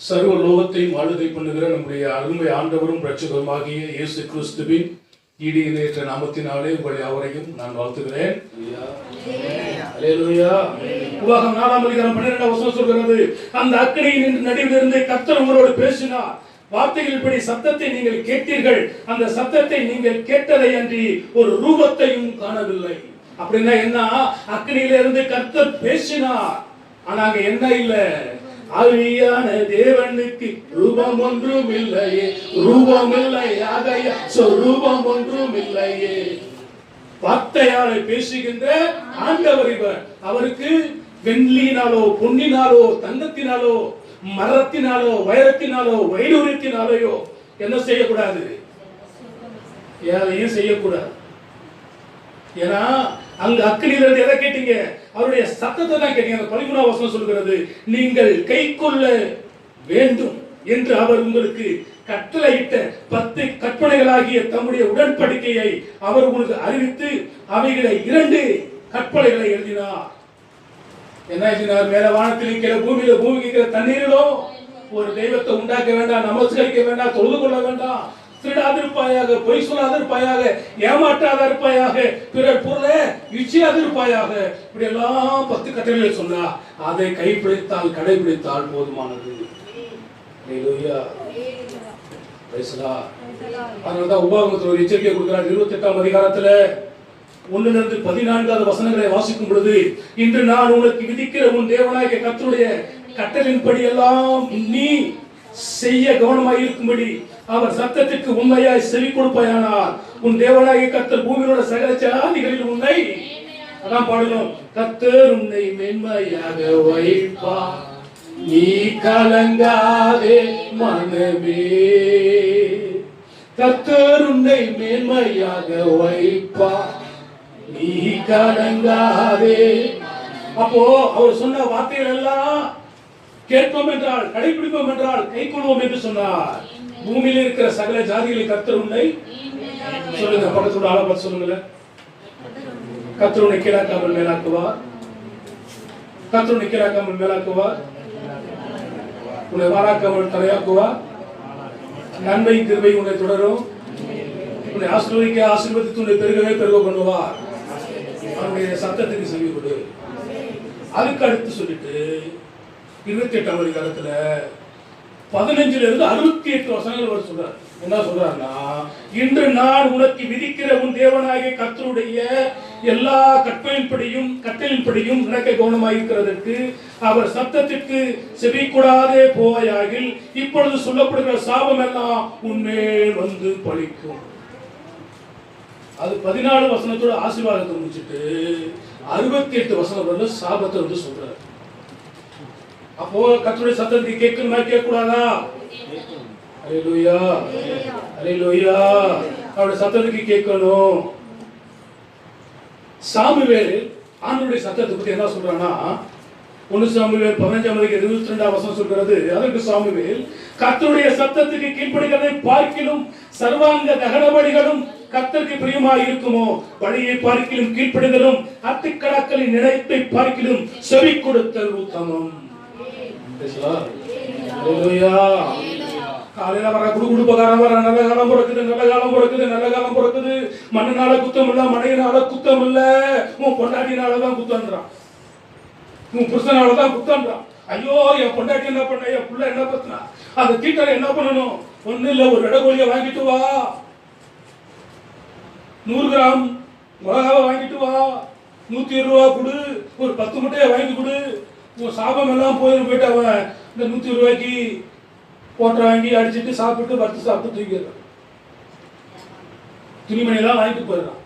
சர்வ லோகத்தையும் ஆளுகை பண்ணுகிற நம்முடைய அருமை ஆண்டவரும் இரட்சகருமாகிய இயேசு கிறிஸ்துவின் ஈடு இணையற்ற நாமத்தினாலே உங்களை அவரையும் நான் வாழ்த்துகிறேன். உலகம் 4 அதிகாரம் 12 வசனம் சொல்கிறது, அந்த அக்கினியின் நடுவிலிருந்து கர்த்தர் உங்களோடு பேசினார். வார்த்தைகளின்படி சத்தத்தை நீங்கள் கேட்டீர்கள், அந்த சத்தத்தை நீங்கள் கேட்டதை அன்றி ஒரு ரூபத்தையும் காணவில்லை. அப்படின்னா என்ன? அக்கினியிலிருந்து கர்த்தர் பேசினார், ஆனா அங்க என்ன இல்ல? ஆவியான தேவனுக்கு ரூபம் ஒன்றும் இல்லையே, ரூபம் இல்லை ஆகையா சொரூபம் ஒன்றும் இல்லையே. வார்த்தையால பேசுகின்ற ஆண்டவர் இவர். அவருக்கு வெள்ளினாலோ பொன்னினாலோ தங்கத்தினாலோ மரத்தினாலோ வைரத்தினாலோ வைடூரியத்தினாலோ என்ன செய்யக்கூடாது, எதையும் செய்யக்கூடாது. ஏன்னா அங்க அக்கினியிலிருந்து எதை கேட்டீங்க? அவருடைய சத்தத்தை தான் கேட்டீங்க. 13ஆம் வசனம் சொல்கிறது, நீங்கள் கைக்கொள்ள வேண்டும் என்று அவர் உங்களுக்கு கட்டளையிட்ட 10 கற்பனைகளாகிய தம்முடைய உடன்படிக்கையை அவர் உங்களுக்கு அறிவித்து அவைகளை 2 கற்பனைகளை எழுதினார். என்ன எழுதினார்? மேல வானத்தில் கீழே பூமியில, பூமிக்கு தண்ணீரிலோ ஒரு தெய்வத்தை உண்டாக்க வேண்டாம், நமஸ்கரிக்க வேண்டாம், தொழுது கொள்ள வேண்டாம், திருடாதிருப்பாயாக, பொய் சொல்லாதிருப்பாயாக, ஏமாற்றாதிருப்பாயாக, பிறர் பொருளை இச்சியாதிருப்பாயாக, இப்படி எல்லாம் 10 கட்டளைகளை சொன்னா அதை கைப்பிடித்தால் கடைபிடித்தால் போதுமானது. அதனாலதான் உபாகமத்தில் ஒரு எச்சரிக்கை கொடுக்கிறார். 28ஆம் அதிகாரத்துல 1 14 வசனங்களை வாசிக்கும் பொழுது, இன்று நான் உனக்கு விதிக்கிற உன் தேவனாகிய கர்த்தருடைய கட்டளையின்படி எல்லாம் நீ செய்ய கவனமாய் இருக்கும்படி அவர் சத்தத்துக்கு உண்மையாய் செவி கொடுப்பாயானால் உன் தேவனாகிய கர்த்தர் பூமியோட சகல ஜாதிகளில் உன்னை, அதான் பாடணும், கர்த்தர் உன்னை மேன்மையாக வைப்பார், நீ கலங்காதே மனமே, கர்த்தர் உன்னை மேன்மையாக வைப்பார், நீ கலங்காதே. அப்போ அவர் சொன்ன வார்த்தைகள் எல்லாம் கேட்போம் என்றால், கடைபிடிப்போம் என்றால், கை கொள்வோம் என்று சொன்னார். பூமியில் இருக்கிற சகல ஜாதிகளில் கர்த்தர் உன்னை, சொல்லுங்க பக்கத்தோட ஆளை பார்த்து சொல்லுங்களேன், கர்த்தர் உன்னை கீழாக்காமல் மேலாக்குவார், கர்த்தர் உன்னை கீழாக்காமல் மேலாக்குவார், உன்னை வாராக்காமல் தலையாக்குவார், நன்மை கிருபை உன்னை தொடரும், உன்னை ஆசீர்வதிக்க ஆசீர்வதித்து உன்னை பெருகவே பெருக பண்ணுவார். அவனுடைய சத்தத்துக்கு செவி கொடு. அதுக்கு அடுத்து சொல்லிட்டு 28ஆம் அதிகாரத்துல 15 இருந்து 68 வசனங்கள் அவர் சொல்றார். என்ன சொல்றாருன்னா, இன்று நான் உனக்கு விதிக்கிற உன் தேவனாகிய கர்த்தருடைய எல்லா கட்டளையின்படியும் நடக்க கவனமாயிருக்கிறதற்கு அவர் சத்தத்திற்கு செவி கூடாதே போவாயாகில் இப்பொழுது சொல்லப்படுகிற சாபம் எல்லாம் உன்மேல் வந்து பலிக்கும். அது 14 வசனத்தோட ஆசீர்வாதத்தை முடிச்சுட்டு 68 வசனம் வந்து சாபத்தை வந்து சொல்றாரு. அப்போ கர்த்தருடைய சத்தத்தை கேட்கணுமா கேட்க கூடாதா? அல்லேலூயா, அல்லேலூயா. அவருடைய சத்தத்துக்கு கேட்கணும். சாமுவேல் ஆண்டவருடைய சத்தத்தை பத்தி என்ன சொல்றானா, 1 சாமுவேல் 15ஆம் அதிகாரம் 22ஆம் வசனம் சொல்கிறது, அதற்கு சாமுவேல் கர்த்தருடைய சத்தத்துக்கு கீழ்ப்படிகிறதை பார்க்கிலும் சர்வாங்க தகனபலிகளும் கர்த்தருக்கு பிரியமாய் இருக்குமோ, பலியை பார்க்கிலும் கீழ்ப்படிதலும் அத்திக்கடக்களின் நினைப்பை பார்க்கிலும் செவி கொடுத்தல் உத்தமம். காலையில வர குடுகுடுப்பகாரம் வர, நல்ல காலம் பிறக்குது, நல்ல காலம் பிறக்குது, நல்ல காலம் பிறக்குது, மண்ணுனால குத்தம் இல்ல, மனையினால குத்தம் இல்ல, உன் பொண்டாட்டினாலதான் குத்தன்றான், உன் புருஷனாலதான் குத்தன்றான். ஐயோ என் பொண்டாட்டி என்ன பண்ண, என் புள்ள என்ன பத்தினா, அந்த தீட்டரை என்ன பண்ணணும்? ஒண்ணு இல்ல, ஒரு இடகோலிய வாங்கிட்டு வா, 100 கிராம் மிளகாவை வாங்கிட்டு வா, 120 ரூபா கொடு, ஒரு 10 முட்டையை வாங்கி கொடு, உன் சாபம் எல்லாம் போயிட்டு அவன் இந்த 120 ரூபாய்க்கு போட்ட வாங்கி அடிச்சுட்டு சாப்பிட்டு வறுத்து சாப்பிட்டு தூக்கிடுறான், துணிமணியெல்லாம் வாங்கிட்டு போயிடுறான்.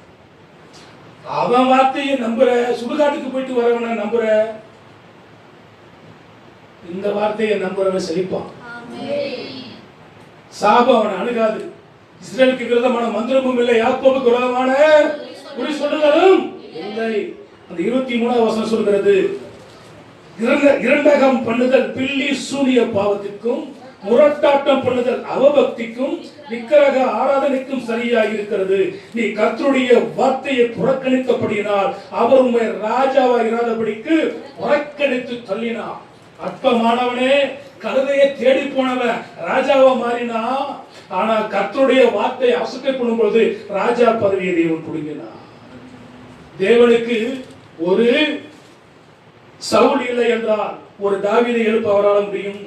அவன் வார்த்தையை நம்புற, சுடுகாட்டுக்கு போயிட்டு வரவன நம்புற, இந்த வார்த்தையை நம்புறவன் செழிப்பான். சாபம் அவனை அணுகாது. இஸ்ரேலுக்கு விரோதமான மந்திரமும் இல்லை, யாக்கோபுக்கு விரோதமான குறி சொல்லுதலும் இல்லை. அந்த 23ஆம் வசனம் சொல்கிறது, இரண்டகம் பண்ணுதல் பில்லி சூனிய பாவத்திற்கும் முரட்டாட்டம் பண்ணுதல் அவபக்திக்கும் விக்கிரக ஆராதனைக்கும் சரியாக இருக்கிறது. நீ கர்த்தருடைய வார்த்தையை புறக்கணித்தபடியினால் அவர் உம்மை ராஜாவாக இராதபடிக்கு புறக்கணித்து தள்ளினார். அற்பமானவனே, கழுதையை தேடி போனவன் ராஜாவா மாறினா. ஆனா கர்த்தருடைய வார்த்தை அசட்டை பண்ணும் பொழுது ராஜா பதவியை தேவன் கொடுங்கினார். தேவனுக்கு ஒரு சவுல் இல்லை என்றால் ஒரு தாவீதை எழுப்ப அவரால் முடியும்.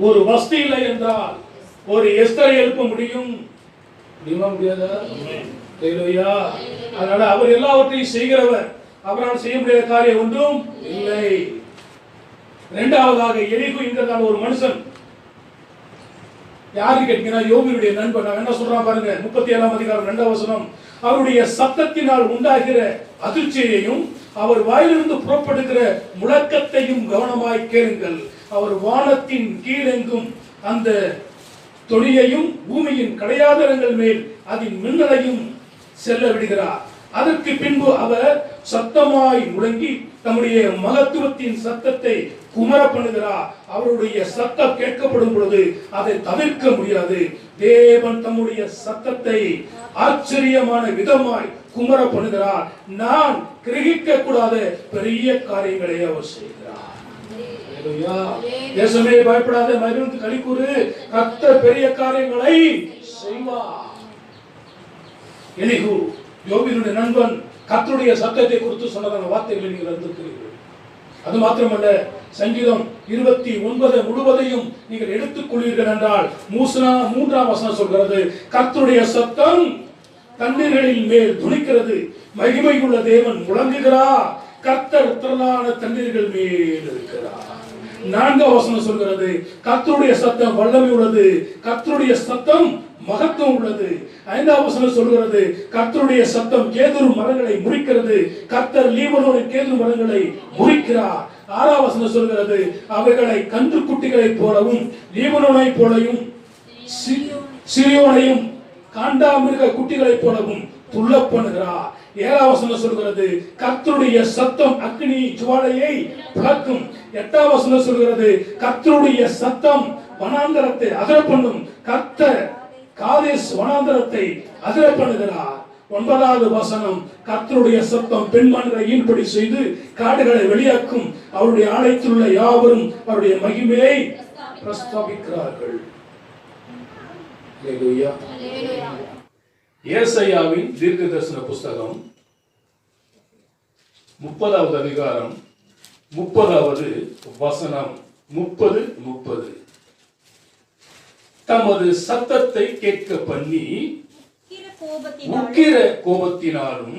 ஒரு வஸ்தி இல்லை என்றால் ஒரு எஸ்தரை எழுப்ப முடியும். முடியாதா? அதனால அவர் எல்லாவற்றையும் செய்கிறவர். அவரால் செய்ய முடியாத காரியம் ஒன்றும் இல்லை. இரண்டாவதாக எலிகு என்கிறதான ஒரு மனுஷன். யாரு கேட்டீங்கன்னா யோபினுடைய நண்பன். என்ன சொல்றான் பாருங்க, 37ஆம் அதிகாரம் 2ஆம் வசனம். அவருடைய சத்தத்தினால் உண்டாகிற அதிர்ச்சியையும் அவர் வாயிலிருந்து புறப்படுகிற முழக்கத்தையும் கவனமாய் கேளுங்கள். அவர் வானத்தின் கீழெங்கும் அந்த தொனியையும் பூமியின் கடையாதரங்கள் மேல் அதன் மின்னலையும் செல்ல விடுகிறார். அதற்கு பின்பு அவர் சத்தமாய் முழங்கி தம்முடைய மகத்துவத்தின் சத்தத்தை குமர பண்ணுகிறார். அவருடைய சத்தம் கேட்கப்படும் பொழுது அதை தவிர்க்க முடியாது. தேவன் தம்முடைய சத்தத்தை ஆச்சரியமான விதமாய் குமர பண்ணுகிறார். நான் கிரகிக்க கூடாத பெரிய காரியங்களை அவர் செய்கிறார். தேசமே பயப்படாத, மகிழ்ந்து களிக்கூறு, கர்த்தர் பெரிய காரியங்களை செய்வார். எலிகு யோபினுடைய நண்பன் கர்த்தருடைய சத்தத்தை குறித்து சொன்னதான வார்த்தைகளை நீங்கள் அறிந்திருக்கிறீர்கள். அது மாத்திரமல்ல, சங்கீதம் 29 முழுவதையும் நீங்கள் எடுத்துக் கொள்வீர்கள் என்றால் 3ஆம் வசனம் சொல்கிறது, கர்த்தருடைய சத்தம் தண்ணீர்களின் மேல் துணிக்கிறது, மகிமையுள்ள தேவன் முழங்குகிறார், கர்த்தர் திரளான தண்ணீர்கள் மேல் இருக்கிறார். 4ஆம் வசனம் சொல்கிறது, கர்த்தருடைய சத்தம் வல்லமை உள்ளது, கர்த்தருடைய சத்தம் மகத்துவம் உள்ளது. 5ஆம் வசனம் சொல்கிறது, கர்த்தருடைய சத்தம் கேதுரு மரங்களை முறிக்கிறது, கர்த்தர் லீபனோனின் கேதுரு மரங்களை முறிக்கிறார். 6ஆம் வசனம் சொல்கிறது, அவைகளை கன்று குட்டிகளை போலவும் லீபனோனை போலவும் சிரியோனையும் காண்டாமிருக குட்டிகளை போலவும் துள்ள பண்ணுகிறார். 7ஆம் வசனம் சொல்கிறது, கர்த்தருடைய சத்தம் அக்கினி ஜுவாலையை பிளக்கும். 8ஆம் வசனம் சொல்கிறது, கர்த்தருடைய சத்தம் வனாந்தரத்தை அதிர பண்ணும், கர்த்தர் காதேஸ் வனாந்தரத்தை அதிர பண்ணுகிறார். 9வது வசனம், கர்த்தருடைய சத்தம் பெண்மான்களை ஈன்படி செய்து காடுகளை வெளியாக்கும், அவருடைய ஆலயத்தில் உள்ள யாவரும் அவருடைய மகிமையை பிரஸ்தாபிக்கிறார்கள். ஏசாயாவின் தீர்க்கதரிசன புஸ்தகம் 30வது அதிகாரம் 30வது வசனம் 30. தமது சத்தத்தை கேட்க பண்ணி உக்கிர கோபத்தினாலும்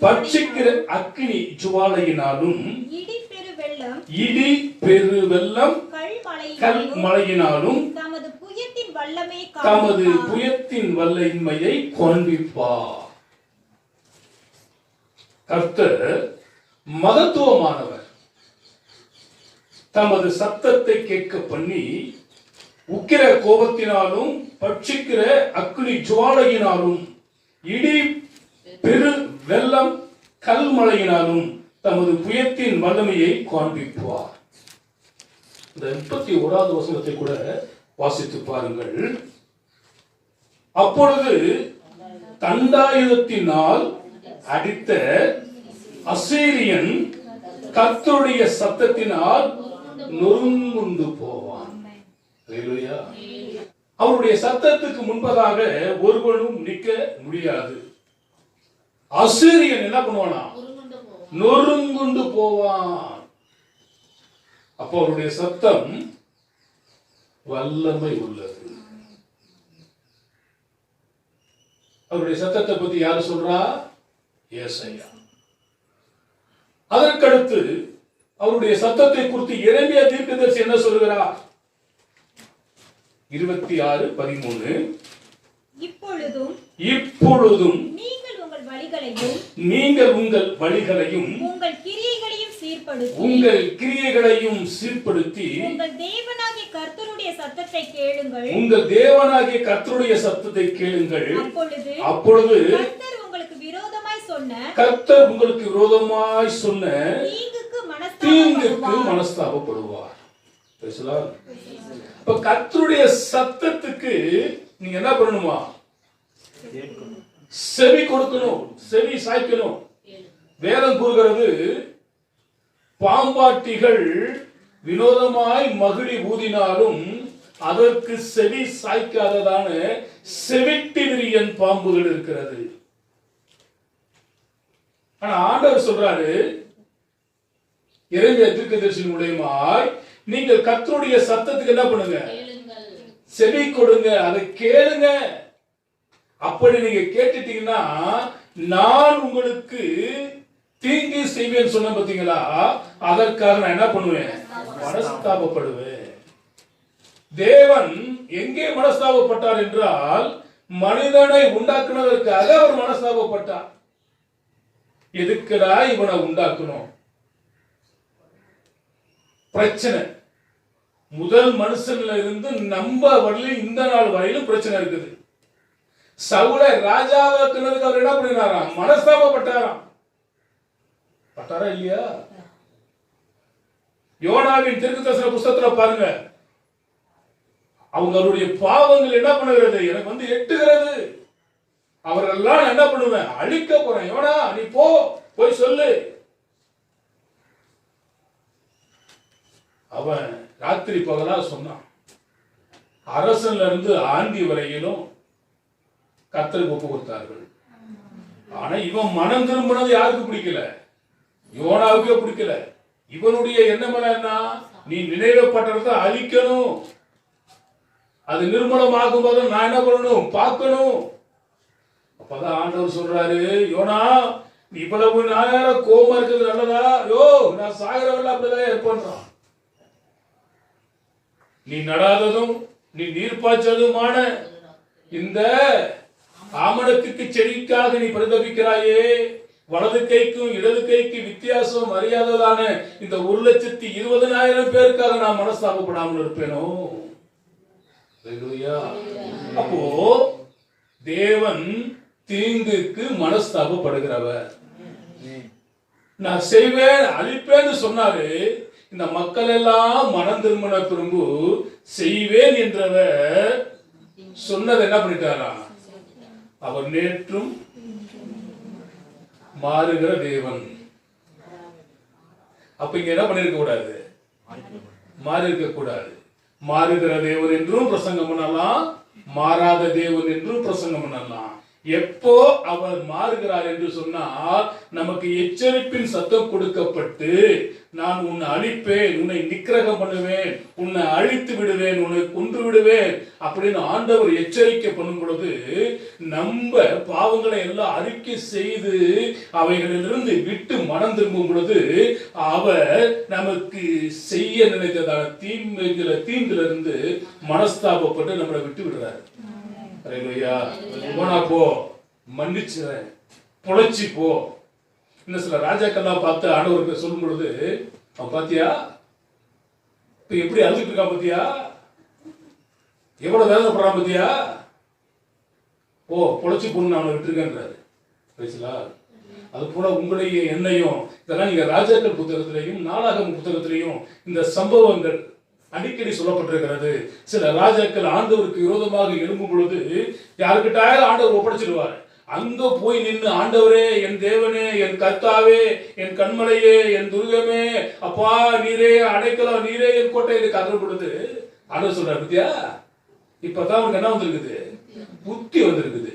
பட்சிக்கிற அக்கினி ஜுவாலையினாலும் இடி பெரு வெள்ளம் கல் மழையினாலும் தமது புயத்தின் வல்லமையை காண்பிப்பார். கர்த்தர் மகத்துவமானவர். தமது சத்தத்தை கேட்க பண்ணி உக்கிர கோபத்தினாலும் பட்சிக்கிற அக்கினி ஜுவாலையினாலும் இடி பெரு வெள்ளம் கல்மழையினாலும் தமது புயத்தின் வல்லமையை காண்பிப்பார். இந்த 31வது வசனத்தை கூட வாசித்து பாருங்கள். அப்பொழுது தண்டாயுதத்தினால் அடித்த அசீரியன் கர்த்தருடைய சத்தத்தினால் நொறுங்குண்டு போவான். அவருடைய சத்தத்துக்கு முன்பதாக ஒருவனும் நிற்க முடியாது. அசீரியன் என்ன பண்ணுவானா? நொறுங்குண்டு போவான். அப்போ அவருடைய சத்தம் வல்லமை உள்ளது. அவருடைய சத்தத்தை பத்தி யாரு சொல்றா? ஏசாயா. அதற்கடுத்து அவருடைய சத்தத்தை குறித்து எரேமியா தீர்க்கதரிசி என்ன சொல்கிறார்? 26:13 இப்பொழுதும் நீங்கள் உங்கள் வழிகளையும் உங்கள் கிரியைகளையும் சீர்படுத்தி உங்கள் தேவனாகிய கர்த்தருடைய சத்தத்தை கேளுங்கள். அப்பொழுது கர்த்தர் உங்களுக்கு விரோதமாய் சொன்ன தீங்குக்கு மனஸ்தாபப்படுவார். இப்ப கர்த்தருடைய சத்தத்துக்கு நீங்க என்ன பண்ணணுமா? செவி கொடுக்கணும், செவி சாய்க்கணும். வேதம் கூறுகிறது, பாம்பாட்டிகள் வினோதமாய் மகிழி ஊதினாலும் அதற்கு செவி சாய்க்காததான செவிட்டு விரியன் பாம்புகள் இருக்கிறது. ஆனா ஆண்டவர் சொல்றாரு எரேமியா தீர்க்கதரிசி மூலமாய், நீங்கள் கர்த்தருடைய சத்தத்துக்கு என்ன பண்ணுங்க, செவி கொடுங்க, அதை கேளுங்க. அப்படி நீங்க கேட்டுட்டீங்கன்னா நான் உங்களுக்கு தீங்கு செய்வேன் சொன்ன பாத்தீங்களா, அதற்காக நான் என்ன பண்ணுவேன், மனஸ்தாபப்படுவேன். தேவன் எங்கே மனஸ்தாபப்பட்டார் என்றால் மனிதனை உண்டாக்குனதற்காக அவர் மனஸ்தாபப்பட்டார். எதுக்குடா இவனை உண்டாக்கணும்? பிரச்சனை முதல் மனுஷன்ல இருந்து நம்ம வரையிலும் இந்த நாள் வரையிலும் பிரச்சனை இருக்குது. சவுலை ராஜாவாக்குனதுக்கு அவர் என்ன பண்ணினாராம், மனஸ்தாபப்பட்டாராம். பட்டாரா இல்லையா? யோனாவின் தீர்க்கதரிசன புத்தகத்துல பாருங்க, அவங்களுடைய பாவங்கள் என்ன பண்ணுகிறது, எனக்கு வந்து எட்டுகிறது. அவரெல்லாம் என்ன பண்ணுவேன், அழிக்க போறேன். யோனா நீ போய் சொல்லு. அவன் ராத்திரி பகலா சொன்னான். அரசன்ல இருந்து ஆண்டி வரையிலும் கர்த்தருக்கு ஒப்பு கொடுத்தார்கள். ஆனா இவன் மனம் திரும்பினது யாருக்கு பிடிக்கல, யோனாவுக்கே பிடிக்கல. இவனுடைய எண்ணம் என்ன, நீ நினைவப்பட்டதை அழிக்கணும், அது நிர்மூலமாகும் போது நான் என்ன பண்ணணும், பார்க்கணும். அப்பதான் ஆண்டவர் சொல்றாரு, யோனா இவ்வளவு நேரம் கோபம் இருக்கிறது நல்லதா? யோ நான் சாகிறவர்கள் அப்படிதான் ஏற்படுறான். நீ நடாததும் நீ நீர் பாய்ச்சதுமான இந்த ஆமணக்கு செடிக்காக நீ பரிதபிக்கிறாயே, வலது கைக்கும் இடது கைக்கு வித்தியாசம் அறியாததான இந்த 1,20,000 பேருக்காக நான் மனஸ்தாபப்படாமல் இருப்பேனோ? அப்போ தேவன் தீங்குக்கு மனஸ்தாபப்படுகிறவர். நான் செய்வேன் அழிப்பேன்னு சொன்னாரு. இந்த மக்கள் எல்லாம் மனம் திரும்பின பிறகு செய்வேன் என்றவர் சொன்னது என்ன பண்ணிட்டாரா, அவர் நேற்றும் மாறுகிற தேவன். அப்ப இங்க என்ன பண்ணிருக்க கூடாது, மாறி இருக்க கூடாது. மாறுகிற தேவன் என்றும் பிரசங்கம் பண்ணலாம், மாறாத தேவன் என்றும் பிரசங்கம் பண்ணலாம். எப்போ அவர் மாறுகிறார் என்று சொன்னால் நமக்கு எச்சரிப்பின் சத்தம் கொடுக்கப்பட்டு, நான் உன்னை அழிப்பேன், உன்னை நிக்கிரகம் பண்ணுவேன், உன்னை அழித்து விடுவேன், உன்னை கொன்று விடுவேன் அப்படின்னு ஆண்டவர் எச்சரிக்கை பண்ணும் பொழுது நம்ம பாவங்களை எல்லாம் அறிக்கை செய்து அவைகளிலிருந்து விட்டு மனம் திரும்பும் பொழுது அவர் நமக்கு செய்ய நினைத்ததான தீங்கிலிருந்து மனஸ்தாபப்பட்டு நம்மளை விட்டு விடுறாரு. போ, மன்னிச்சுறேன், பொழைச்சி போ. இன்னும் சில ராஜாக்கள்லாம் பார்த்து ஆண்டவருக்கு சொல்லும் பொழுது, அவன் பாத்தியா இப்ப எப்படி அழுதுட்டு இருக்கா, பாத்தியா எவ்வளவு வேதனைப்படுறான், பாத்தியா போ பொழைச்சி போன்னு அவனை விட்டுருக்கேன்றாரு. அது போல உங்களையும் என்னையும், இதெல்லாம் நீங்க ராஜாக்கள் புத்தகத்திலையும் நாளாகம புத்தகத்திலையும் இந்த சம்பவங்கள் அடிக்கடி சொல்லப்பட்டிருக்கிறது. சில ராஜாக்கள் ஆண்டவருக்கு விரோதமாக எழும்பும் பொழுது யாருக்கிட்டாலும் ஆண்டவர் ஒப்படைச்சிடுவார். அங்க போய் நின்று, ஆண்டவரே, என் தேவனே, என் கர்த்தாவே, என் கண்மலையே, என் துர்கமே, அப்பா நீரே அடைக்கலாம், நீரே என் கோட்டை என்று கதற பொழுது ஆண்டவர் சொல்றார், பத்தியா இப்பதான் அவனுக்கு என்ன வந்திருக்குது, புத்தி வந்திருக்குது.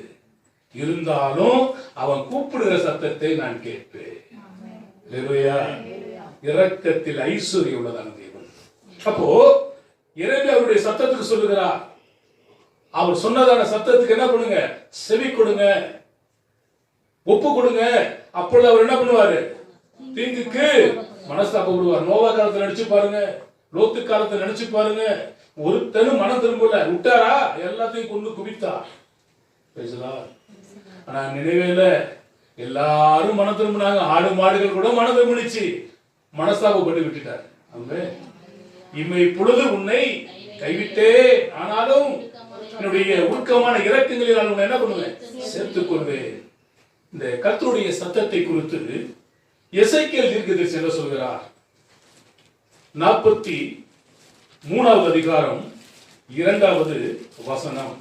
இருந்தாலும் அவன் கூப்பிடுகிற சத்தத்தை நான் கேட்பேன். இரக்கத்தில் ஐஸ்வர்யம் உள்ளதான தேவன். அப்போ எரேமியா அவருடைய சத்தத்துக்கு சொல்லுகிறார். அவர் சொன்னதான சத்தத்துக்கு என்ன பண்ணுங்க, செவி கொடுங்க, ஒப்பு கொடுங்க. அப்பொழுது அவர் என்ன பண்ணுவாரு, தீங்குக்கு மனஸ்தாபப்படுவார். நோவா காலத்தை நினைச்சு பாருங்க, லோத்து காலத்தை நினைச்சு பாருங்க. ஒருத்தனும் மனம் திரும்பல, விட்டாரா, எல்லாத்தையும் கொண்டு குவித்தார். ஆனா நினைவேல எல்லாரும் மனம் திரும்பினாங்க. ஆடு மாடுகள் கூட மனம் திரும்பிச்சு, மனஸ்தாபப்பட்டு விட்டுட்டார். இம்மை பொழுது உன்னை கைவிட்டே, ஆனாலும் என்னுடைய உருக்கமான இரக்கங்களில் நான் உன்னை என்ன பண்ணுவேன், சேர்த்துக் கொள்வேன். இந்த கர்த்தருடைய சத்தத்தை குறித்து எசேக்கியேல் தீர்க்கதரிசி என்ன சொல்கிறார்? 43வது அதிகாரம் 2வது வசனம்.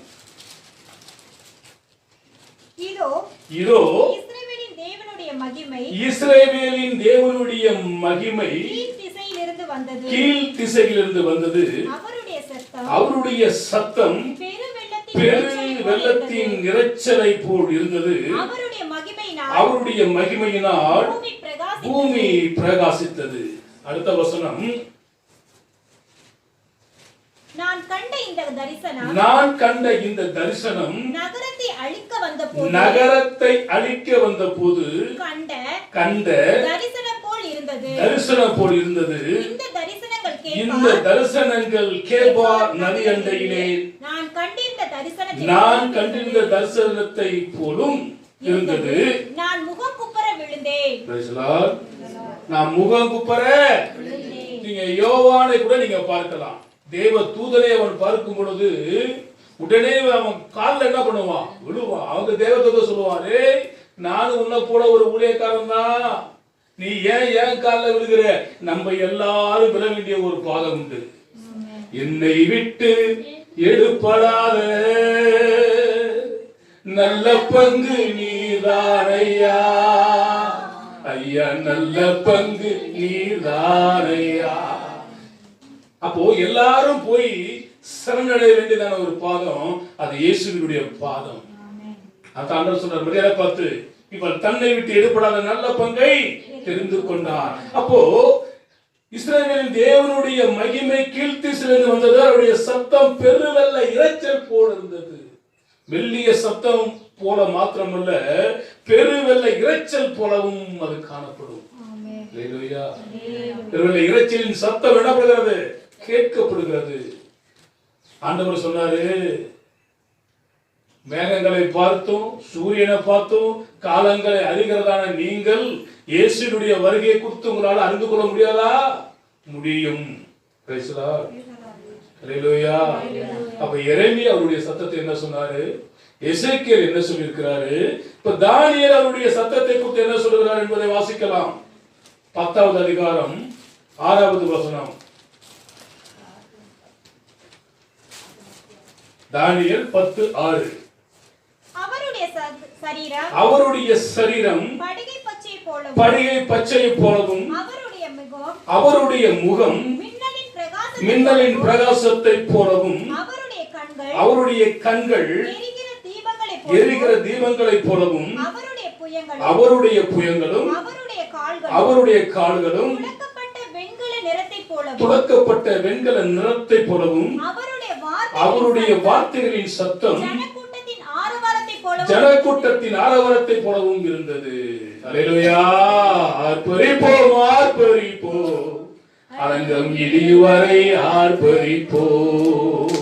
இதோ இஸ்ரவேலின் தேவனுடைய மகிமை கீழ் திசையிலிருந்து வந்தது. அவருடைய சத்தம் பெரு வெள்ளத்தின் இரைச்சலை போல் இருந்தது. அவருடைய மகிமையினால் பூமி பிரகாசித்தது. அடுத்த வசனம், நான் கண்ட இந்த தரிசனம் நகரத்தை அழிக்க வந்தபோது கண்ட தரிசனம் போல் இருந்தது. இந்த தரிசனங்கள் கேபார் நதி அண்டையிலே நான் கண்டிருந்த தரிசனத்தை போலும் இருந்தது. நான் முகம் குப்புற விழுந்தேன். நான் முகம் குப்புற. நீங்க யோவானை கூட நீங்க பார்க்கலாம். தேவ தூதனை அவன் பார்க்கும் பொழுது உடனே அவன் காலில் என்ன பண்ணுவான்? விழுவான். அவங்க தேவதூதர் சொல்லுவாரு, நானும் உன்னை போல ஒரு ஊழியக்காரன் தான், நீ ஏன் காலில் விழுகிற? நம்ம எல்லாரும் விழ வேண்டிய ஒரு பாதம் உண்டு. என்னை விட்டு எடுப்படாத நல்ல பங்கு நீதானையா ஐயா, நல்ல பங்கு நீதானையா. அப்போ எல்லாரும் போய் சரணடைய வேண்டியதான ஒரு பாதம், அது இயேசுவினுடைய பாதம். அதான் ஆண்டவர் சொன்னார், மரியாதை பார்த்து, இவள் தன்னை விட்டு எடுபடாத நல்ல பங்கை தெரிந்து கொண்டார். அப்போ இஸ்ரவேலின் தேவனுடைய மகிமை கீழ்த்திசையிலிருந்து வந்தது. அவருடைய சத்தம் பெருவெள்ள இரைச்சல் போல இருந்தது. மெல்லிய சத்தம் போல மாத்திரமல்ல, பெருவெள்ள இரைச்சல் போலவும் அது காணப்படும். பெருவெள்ள இரைச்சலின் சத்தம் என்னப்படுகிறது? கேட்கப்படுகிறது. ஆண்டவர் சொன்னாரு, மேகங்களை பார்த்தும் சூரியனை பார்த்தும் காலங்களை அறிகிறதான நீங்கள் இயேசுவினுடைய வருகையை குறித்து உங்களால் அறிந்து கொள்ள முடியாதா? முடியும். அப்ப எரேமியா அவருடைய சத்தத்தை என்ன சொன்னாரு? எசேக்கியேல் என்ன சொல்லியிருக்கிறாரு? இப்ப தானியேல் அவருடைய சத்தத்தை குறித்து என்ன சொல்லுகிறார் என்பதை வாசிக்கலாம். 10வது அதிகாரம் 6வது வசனம். தானியேல் 10:6. அவருடைய சரீரம் படிகை பச்சை போலவும் அவருடைய முகம் மின்னலின் பிரகாசத்தை போலவும் அவருடைய கண்கள் எரிகிற தீபங்களை போலவும் அவருடைய புயங்களும் அவருடைய கால்களும் துளக்கப்பட்ட வெண்கல நிறத்தை போலவும் அவருடைய வார்த்தைகளின் சத்தம் ஜனக்கூட்டத்தின் ஆரவாரத்தை போலவும் இருந்தது. அல்லேலூயா. ஆர்ப்பரிப்போம், ஆர்ப்பரிப்போம், அரங்கம் இடிவரை ஆர்ப்பரிப்போம்,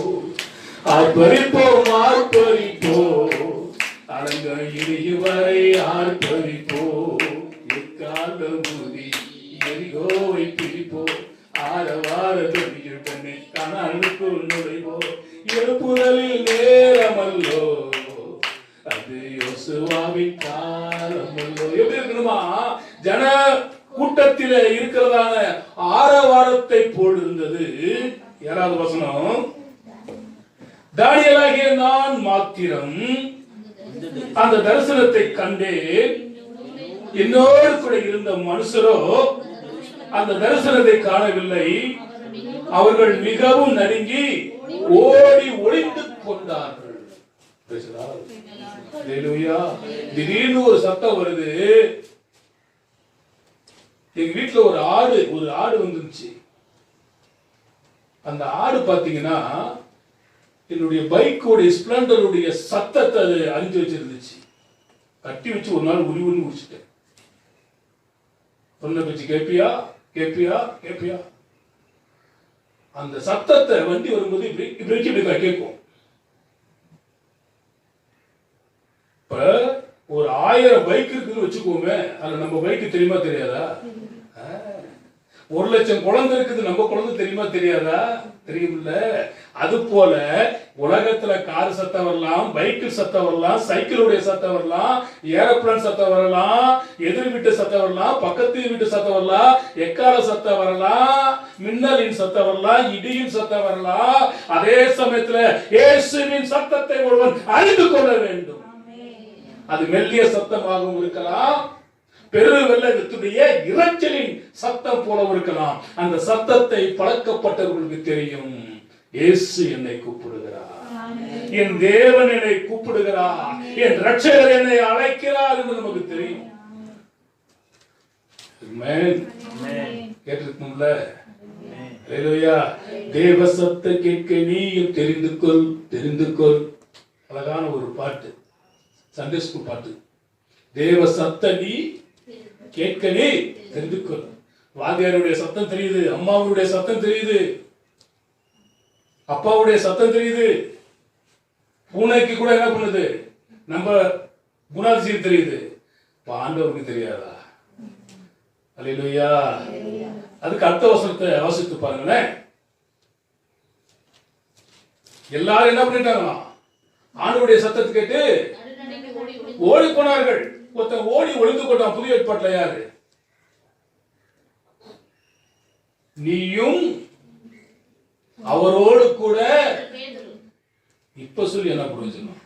ஆர்ப்பரிப்போம், ஆர்ப்பரிப்போம், அரங்கம் இடிவரை ஆர்ப்பரிப்போம், எக்காலம் ஊதி எரிகோவை பிடிப்போம், ஆரவார தொழில் பண்ணி கனாலுக்குள் நுழைவோம், எழுப்புதலில் நேரமல்லோ அது யோசுவாவின் காலமல்லோ. எப்படி இருக்கணுமா? ஜன கூட்டத்தில இருக்கிறதான ஆரவாரத்தை போல் இருந்தது. 7வது வசனம், தானியேலாகிய நான் மாத்திரம் அந்த தரிசனத்தை கண்டேன், என்னோடு கூட இருந்த மனுஷரோ அந்த தரிசனத்தை காணவில்லை, அவர்கள் மிகவும் நடுங்கி ஓடி ஒளிந்து கொண்டார்கள். திடீர்னு ஒரு சத்தம் வருது. எங்க வீட்டுல ஒரு ஆடு வந்துருச்சு. அந்த ஆடு பாத்தீங்கன்னா என்னுடைய பைக்கோடைய ஸ்பிளண்டருடைய சத்தத்தை அது அறிஞ்சு வச்சிருந்துச்சு. கட்டி வச்சு ஒரு நாள் உரி முடிச்சுட்டேன். சொன்ன பேச்சு கேப்பியா கேப்பியா கேப்பியா. அந்த சத்தத்தை வண்டி வரும்போது இப்படி கேட்கும். இப்ப ஒரு 1000 பைக் இருக்குன்னு வச்சுக்கோமே, அதுல நம்ம பைக்கு தெரியுமா தெரியாதா? 1,00,000 குழந்தை இருக்குது, நம்ம குழந்தை தெரியுமா தெரியாதா? தெரியுமில்ல. அது போல உலகத்துல கார் சத்தம் வரலாம், பைக்கு சத்தம் வரலாம், சைக்கிளுடைய சத்தம் வரலாம், ஏரோப்ளேன் சத்தம் வரலாம், எதிர் வீட்டு சத்தம் வரலாம், பக்கத்து வீட்டு சத்தம் வரலாம், எக்கால சத்தம் வரலாம், மின்னலின் சத்தம் வரலாம், இடியின் சத்தம் வரலாம். அதே சமயத்துல இயேசுவின் சத்தத்தை ஒருவன் அறிந்து கொள்ள வேண்டும். அது மெல்லிய சத்தமாகவும் இருக்கலாம், பெரு வெள்ளத்துடைய இரைச்சலின் சத்தம் போல இருக்கலாம். அந்த சத்தத்தை பழக்கப்பட்டவர்களுக்கு தெரியும். இயேசு என்னை கூப்பிடுகிறார், என் தேவன் என்னை கூப்பிடுகிறார், என் இரட்சகர் என்னை அழைக்கிறார் என்று நமக்கு தெரியும். கேட்டிருக்கும்ல? ஹல்லேலூயா. தேவ சத்தத்தை கேட்க நீயும் தெரிந்து கொள், தெரிந்து கொள். அழகான ஒரு பாட்டு, சண்டே ஸ்கூல் பாட்டு. தேவ சத்த நீ கேட்க நீ தெரிந்து கொள். வாத்தியாருடைய சத்தம் தெரியுது, அம்மாவுடைய சத்தம் தெரியுது, அப்பாவுடைய சத்தம் தெரியுது. பூனைக்கு கூட என்ன பண்ணுது, நம்ம குணாதிசயம் தெரியுது. ஆண்டவருக்கு தெரியாதா? அல்லேலூயா. அதுக்கு அடுத்த வசனத்தை வாசித்து பாருங்களேன். எல்லாரும் என்ன பண்ணிட்டாங்களா? ஆண்டவருடைய சத்தத்தை கேட்டு ஓடி போனார்கள். ஒருத்தன் ஓடி ஒளிந்து கொண்டான். புதிய ஏற்பாட்டுல யாரு? நீயும் அவரோடு கூட. இப்ப சொல்லி என்ன பிரயோஜனம்?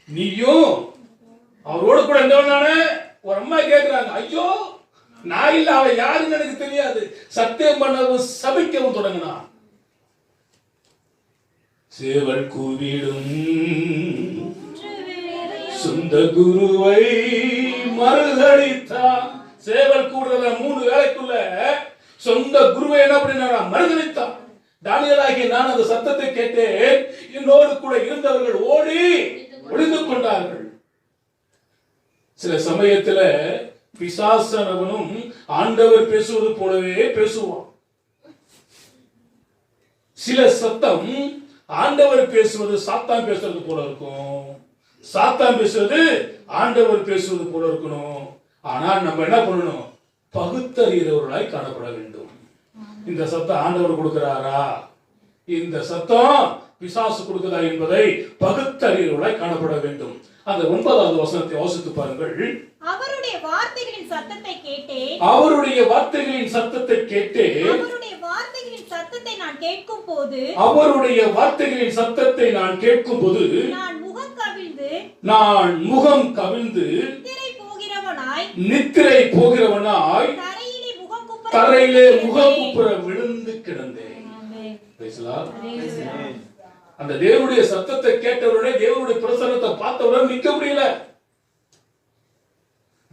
நீயும் அவரோடு கூட இருந்தவனானே. ஒரு அம்மா கேட்கிறாங்க, ஐயோ நான் இல்ல, அவ யாருன்னு எனக்கு தெரியாது. சத்தியம் பண்ணவும் சபிக்கவும் தொடங்கினா. சேவல் கூவிடும் சொந்த குருவை மறுதளித்தான். சேவல் கூடுறத 3 வேளைக்குள்ள சொந்த குருவை என்ன பண்ணினா மறுதளித்தான். தானியேலாகிய நான் அந்த சத்தத்தை கேட்டேன். என்னோடு கூட இருந்தவர்கள் ஓடி ஒளிந்து கொண்டார்கள். சில சமயத்துல பிசாசனவனும் ஆண்டவர் பேசுவது போலவே பேசுவான். சில சத்தம் ஆண்டவர் பேசுவது சாத்தான் பேசுறது போல இருக்கும், சாத்தான் பேசுவது ஆண்டவர் பேசுவது போல இருக்கணும். ஆனால் நம்ம என்ன பண்ணணும்? பகுத்தறிகிறவர்களாய் காணப்பட வேண்டும். இந்த சத்தம் ஆண்டவர் கொடுக்கிறாரா, இந்த சத்தம் பிசாசு கொடுக்கிறதா என்பதை பகுத்தறிகிறவர்களாய் காணப்பட வேண்டும். அந்த 9வது வசனத்தை வாசித்து பாருங்கள். அவருடைய வார்த்தைகளின் சத்தத்தை கேட்டேன், அவருடைய வார்த்தைகளின் சத்தத்தை கேட்டேன், அவருடைய வார்த்தைகளின் சத்தத்தை நான் கேட்கும் போது, அவருடைய வார்த்தைகளின் சத்தத்தை நான் கேட்கும் போது நான் முகம் கவிழ்ந்து, நான் முகம் கவிழ்ந்து நித்திரை போகிறவனாய், நித்திரை போகிறவனாய் தரையிலே முகம் குப்புற தரையிலே முகம் குப்புற விழுந்து கிடந்தேன். அந்த தேவனுடைய சத்தத்தை கேட்டவருடைய தேவனுடைய பிரசன்னத்தை பார்த்தவர்கள் நிற்க முடியல.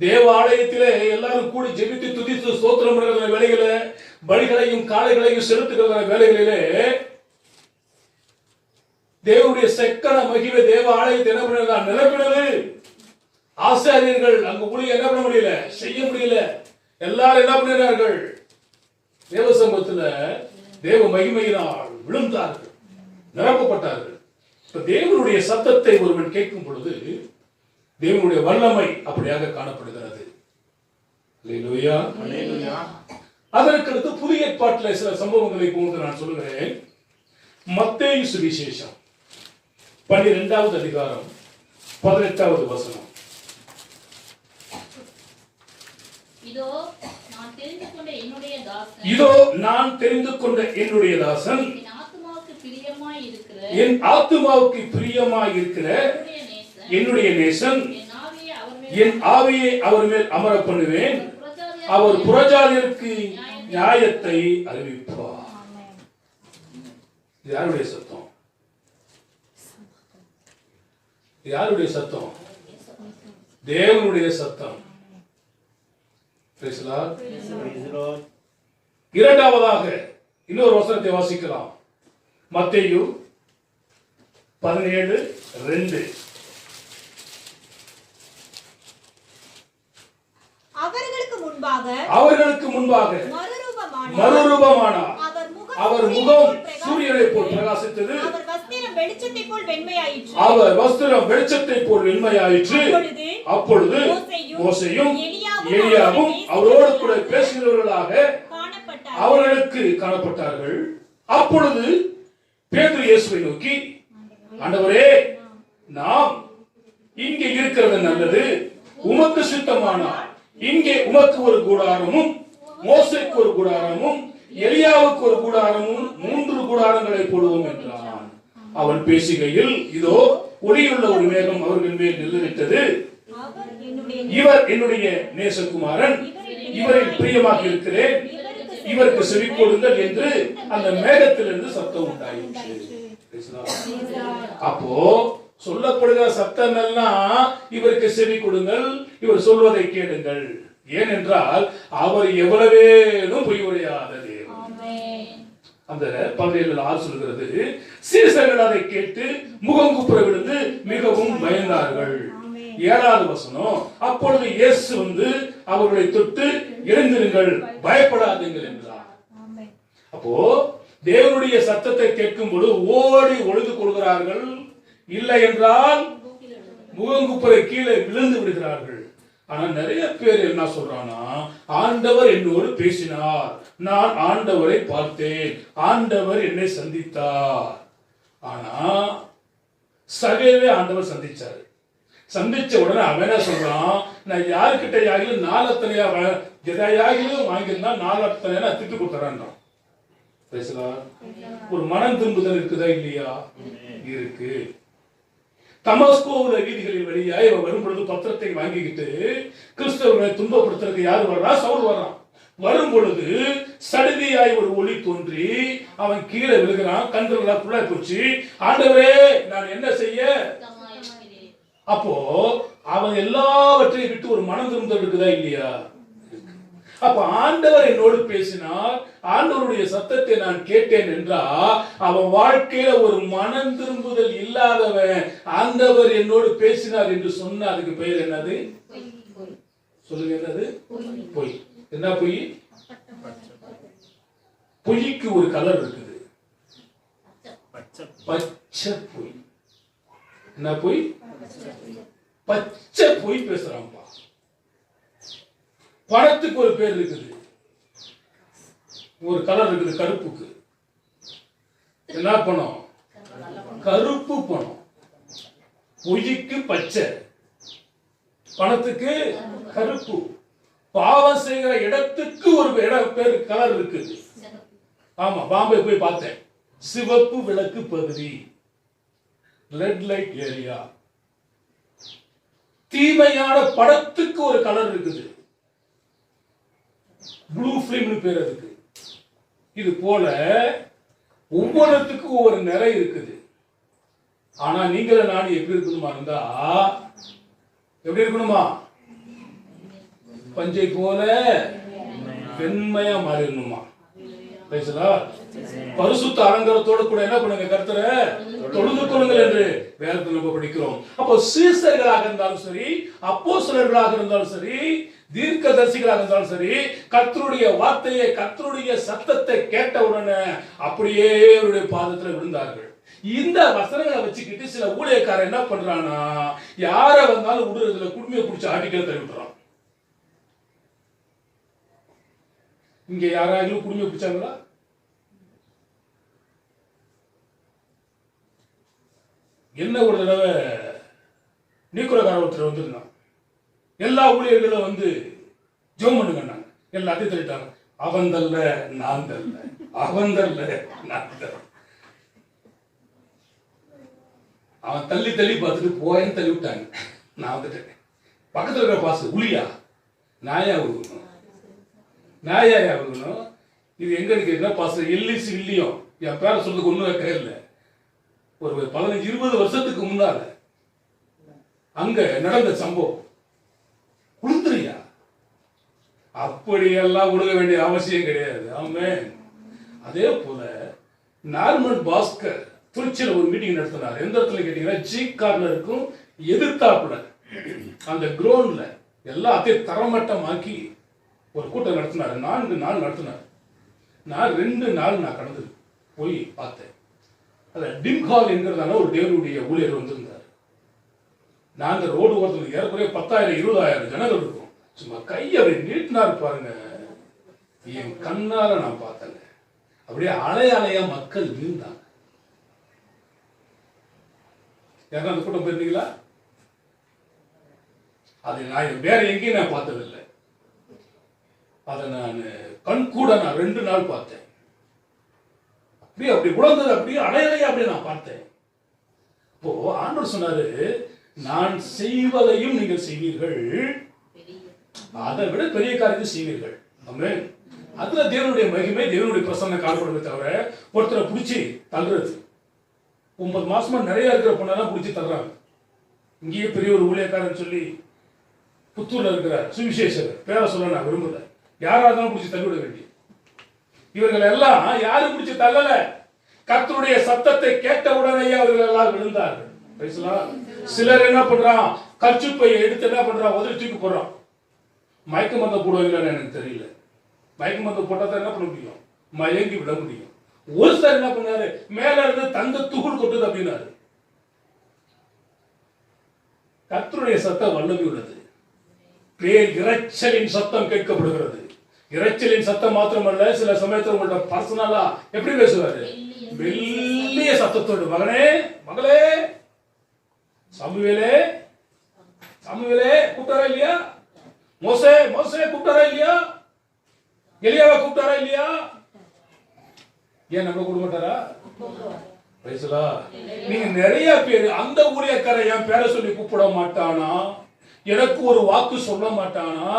தேவ ஆலயத்திலே எல்லாரும் கூடி ஜெபித்து துதித்து ஸ்தோத்திரம் பண்ணுகிற வேலையில, பலிகளையும் காளைகளையும் செலுத்துகிற வேலைகளிலே தேவனுடைய செக்கன மகிமை தேவ ஆலயத்தை என்ன பண்ண நிரப்பினது. ஆசாரியர்கள் அங்கு ஊழியம் என்ன பண்ண முடியல, செய்ய முடியல. எல்லாரும் என்ன பண்ணினார்கள்? தேவ சமூகத்துல தேவ மகிமையினால் விழுந்தார்கள், நிரப்பப்பட்டார்கள். தேவனுடைய சத்தத்தை ஒருவன் கேட்கும் பொழுது தேவனுடைய வல்லமை அப்படியாக காணப்படுகிறது. அல்லேலூயா. அதற்கடுத்து புதிய ஏற்பாட்டில் சில சம்பவங்களை போன்று நான் சொல்லுகிறேன். மத்தேயு சுவிசேஷம் 12வது அதிகாரம் 18வது வசனம். இதோ நான் தெரிந்து கொண்ட என்னுடைய தாசன், இதோ நான் தெரிந்து கொண்ட என்னுடைய தாசன், என் ஆத்துமாவுக்கு பிரியமாய் இருக்கிற என் ஆத்துமாவுக்கு பிரியமாய் இருக்கிற என்னுடைய நேசன், என் ஆவியை அவர் மேல் அமர பண்ணுவேன், அவர் புறஜாதியருக்கு நியாயத்தை அறிவிப்பார். யாருடைய சத்தம்? யாருடைய சத்தம்? தேவனுடைய சத்தம். இரண்டாவதாக இன்னொரு வசனத்தை வாசிக்கலாம். மத்தேயு 17:2. அவர்களுக்கு முன்பாக மறுரூபமானார். அவர் முகம் சூரியனை போல் பிரகாசித்தது, அவர் வஸ்திரம் வெளிச்சத்தை போல் வெண்மையாயிற்று. அவர் வஸ்திரம் வெளிச்சத்தை போல் வெண்மையாயிற்று. அப்பொழுது மோசேயும் எலியாவும் அவரோடு கூட பேசுகிறவர்களாக அவர்களுக்கு காணப்பட்டார்கள். அப்பொழுது பேதுரு இயேசுவை நோக்கி, ஆண்டவரே, நாம் இங்கே இருக்கிறது நல்லது, உமக்கு சித்தமானால் இங்கே உமக்கு ஒரு கூடாரமும் மோசேக்கு ஒரு கூடாரமும் எலியாவுக்கு ஒரு கூடாரமும் 3 கூடாரங்களை போடுவோம் என்றான். அவன் பேசுகையில் இதோ ஒளியுள்ள ஒரு மேகம் அவர்கள் மேல் நின்றுவிட்டது. இவர் என்னுடைய நேசகுமாரன், இவரில் பிரியமாக இருக்கிறேன், இவருக்கு செவி கொடுங்கள் என்று அந்த மேகத்திலிருந்து சத்தம் உண்டாயிற்று. அப்போ சொல்லப்படுகிற சத்தம் எல்லாம் இவருக்கு செவி கொடுங்கள், இவர் சொல்வதை கேளுங்கள். ஏனென்றால் அவர் எவ்வளவேனும் பொய் உரையாத தேவன். அந்த 17:6 சொல்கிறது, சீசர்கள் அதை கேட்டு முகங்குப்புற விழுந்து மிகவும் பயந்தார்கள். 7வது வசனம், அப்பொழுது இயேசு வந்து அவர்களை தொட்டு எழுந்திருங்கள், பயப்படாதீங்கள் என்றார். அப்போ தேவனுடைய சத்தத்தை கேட்கும் பொழுது ஓடி ஒளிந்து கொள்கிறார்கள், இல்லை என்றால் முகங்குப்புற கீழே விழுந்து விடுகிறார்கள். ஆனா நிறைய பேர் என்ன சொல்றானா, ஆண்டவர் என்னோடு பேசினார், நான் ஆண்டவரை பார்த்தேன், ஆண்டவர் என்னை சந்தித்தார். ஆனா சகையவே ஆண்டவர் சந்திச்சாரு. சந்திச்ச உடனே அவன் என்ன சொல்றான், நான் யாருக்கிட்ட யாகிலும் நாலத்தனையா எதையாகிலும் வாங்கியிருந்தா நாலத்தனையா திட்டு கொடுத்துறான். ஒரு மனம் திரும்புதல் இருக்குதா இல்லையா? இருக்கு. தமஸ்கோவுல வீதிகளில் வழியாய் இவன் வரும்பொழுது பத்திரத்தை வாங்கிக்கிட்டு கிறிஸ்தவர்களை துன்பப்படுத்துறதுக்கு யாரு வர்றா? சவுல் வர்றான். வரும் பொழுது சடுதியாய் ஒரு ஒளி தோன்றி அவன் கீழே விழுகிறான், கண்கள் புள்ளாய் போச்சு. ஆண்டவரே நான் என்ன செய்ய? அப்போ அவன் எல்லாவற்றையும் விட்டு ஒரு மனம் திரும்புதல் இருக்குதா இல்லையா? அப்ப ஆண்டவர் என்னோடு பேசினார், ஆண்டவருடைய சத்தத்தை நான் கேட்டேன் என்றா அவன் வாழ்க்கையில ஒரு மனம் திரும்புதல் இல்லாதவன் ஆண்டவர் என்னோடு பேசினார் என்று சொன்ன அதுக்கு பெயர் என்னது? சொல்லுங்க, என்னது? பொய். என்ன பொய்? பொய்க்கு ஒரு கலர் இருக்குது, பச்சை பொய். என்ன பொய்? பச்சை பொய் பேசுறான்ப்பா. பணத்துக்கு ஒரு பேர் இருக்குது, ஒரு கலர் இருக்குது, கருப்புக்கு. என்ன பணம்? கருப்பு பணம். பொய்க்கு பச்சை, பணத்துக்கு கருப்பு. பாவம் செய்கிற இடத்துக்கு ஒரு பேர் கலர் இருக்குது. ஆமா, பாம்பே போய் பார்த்தேன், சிவப்பு விளக்கு பகுதி, ரெட் லைட் ஏரியா. தீமையான படத்துக்கு ஒரு கலர் இருக்குது, ப்ளூ ஃபிலிம்னு பேர் அதுக்கு. இது போல ஒவ்வொருத்துக்கும் ஒவ்வொரு நிறை இருக்குது. ஆனா நீங்களும் நானும் எப்படி இருக்கணுமா இருந்தா, எப்படி இருக்கணுமா? பஞ்சை போல வெண்மையா மாறிடணுமா? பரிசுத்த அலங்காரத்தோட கூட என்ன பண்ணுங்க? கர்த்தரை தொழுது கொள்ளுங்கள் என்று வேதத்தில் நம்ம படிக்கிறோம். அப்போ சீசர்களாக இருந்தாலும் சரி, அப்போஸ்தலர்களாக இருந்தாலும் சரி, தீர்க்கதரிசிகளாக இருந்தாலும் சரி, கர்த்தருடைய வார்த்தையை, கர்த்தருடைய சத்தத்தை கேட்ட உடனே அப்படியே அவருடைய பாதத்தில் விழுந்தார்கள். இந்த வசனங்களை வச்சுக்கிட்டு சில ஊழியக்காரர் என்ன பண்றானா, யார வந்தாலும் விடுறதுல குடுமையை பிடிச்சி ஆட்டிக்கல தள்ளி விட்டுறான். இங்க யாராவது குடுமையை பிடிச்சாங்களா? என்ன ஒரு தடவை நீக்குறக்கார ஒருத்தர் வந்திருந்தான். எல்லா ஊழியர்களும் வந்து ஜெபம் பண்ணுங்க, எல்லாத்தையும் தள்ளிட்டாங்க. அவன் தல்ல நான் தல்ல, அவன் தல்ல நான் தல்ல. அவன் தள்ளி தள்ளி பார்த்துட்டு போயன்னு தள்ளி விட்டாங்க. நான் வந்துட்டேன். பக்கத்தில் இருக்கிற பாசு உளியா நாயா விழுகணும், நாயா விழுகணும். இது எங்கன்னு கேட்குறா, பாசு எல்லிஸ் இல்லியும் என் பேரை சொல்றதுக்கு ஒன்றும் வைக்க இல்லை. ஒரு 15-20 வருஷத்துக்கு முன்னால அங்க நடந்த சம்பவம். குளுத்துறியா? அப்படியெல்லாம் விழுக வேண்டிய அவசியம் கிடையாது. ஆமென். அதே போல நார்மன் பாஸ்கர் திருச்சியில் ஒரு மீட்டிங் நடத்தினார். எந்த இடத்துல கேட்டீங்கன்னா, ஜி கார்னருக்கும் எதிர்த்தாப்புல அந்த கிரவுண்ட்ல எல்லாத்தையும் தரமட்டமாக்கி ஒரு கூட்டம் நடத்தினார். 4 நாள் நடத்தினார். நான் 2 நாள் நான் கடந்து போய் பார்த்தேன். அதில் டிம்ஹால் என்கிறதான ஒரு தேவனுடைய ஊழியர் வந்திருந்தார். நாங்கள் ரோடு ஓரத்தில் ஏறக்குறைய 10,000-20,000 ஜனங்கள் இருக்கும். சும்மா கையை அப்படி நீட்டினார் பாருங்க. என் கண்ணால நான் பார்த்தேங்க. அப்படியே அலையா மக்கள் வீழ்ந்தாங்க. யாரும் அந்த கூட்டம் போயிருந்தீங்களா? அதை நான் வேற எங்கேயும் நான் பார்த்ததில்லை. அதை நான் கண் கூட நான் 2 நாள் பார்த்தேன். அப்படியே அப்படி உழந்தது, அப்படியே அலையா அப்படியே நான் பார்த்தேன். இப்போ ஆண்டவர் சொன்னாரு, நான் செய்வதையும் நீங்கள் செய்வீர்கள், அதை விட பெரிய காரியத்தை செய்வீர்கள். ஆமென். அதுல தேவனுடைய மகிமை, தேவனுடைய பிரசன்னம் காணப்படுமே தவிர ஒருத்தரை பிடிச்சி தள்ளுறது. 9 மாசமா நிறைய இருக்கிற பொண்ணெல்லாம் பிடிச்சி தள்ளுறாங்க. இங்கேயே பெரிய ஒரு ஊழியக்காரன் சொல்லி புத்தூர்ல இருக்கிற சுவிசேஷகர், பேரை சொல்ல நான் விரும்பல, யாரா இருந்தாலும் பிடிச்சி தள்ளிவிட வேண்டிய இவர்கள் எல்லாம் யாரும் பிடிச்சி தள்ளல. கர்த்தருடைய சத்தத்தை கேட்ட உடனேயே அவர்கள் எல்லாம் விழுந்தார்கள். சிலர் என்ன பண்றான், கர்ச்சிப்பையை எடுத்து என்ன பண்றான், உதறி தூக்கி போடுறான். மயக்க மருந்தை போடுவாங்களான்னு எனக்கு தெரியல. மயக்க மருந்து போட்டா தான் என்ன பண்ண முடியும், மயங்கி விட முடியும். ஒரு சார் என்ன பண்ணாரு, மேல இருந்து தங்க துகள் கொட்டுது அப்படின்னாரு. கர்த்தருடைய சத்தம் வல்லமை உள்ளது. பேர் இரைச்சலின் சத்தம் கேட்கப்படுகிறது. இரைச்சலின் சத்தம் மாத்திரமல்ல, சில சமயத்தில் உங்கள்ட்ட பர்சனலா எப்படி பேசுவாரு, மெல்லிய சத்தத்தோடு, மகனே மகளே சாமுவேலே சாமுவேலே கூப்பிட்டாரா இல்லையா, மோசே மோசே கூப்பிட்டாரா இல்லையா, எலியாவை கூப்பிட்டாரா இல்லையா, ஏன் நம்ம கூப்பிட மாட்டாரா? நீங்க நிறைய பேர் அந்த ஊழியக்கார என் பேரை சொல்லி கூப்பிட மாட்டானா, எனக்கு ஒரு வாக்கு சொல்ல மாட்டானா,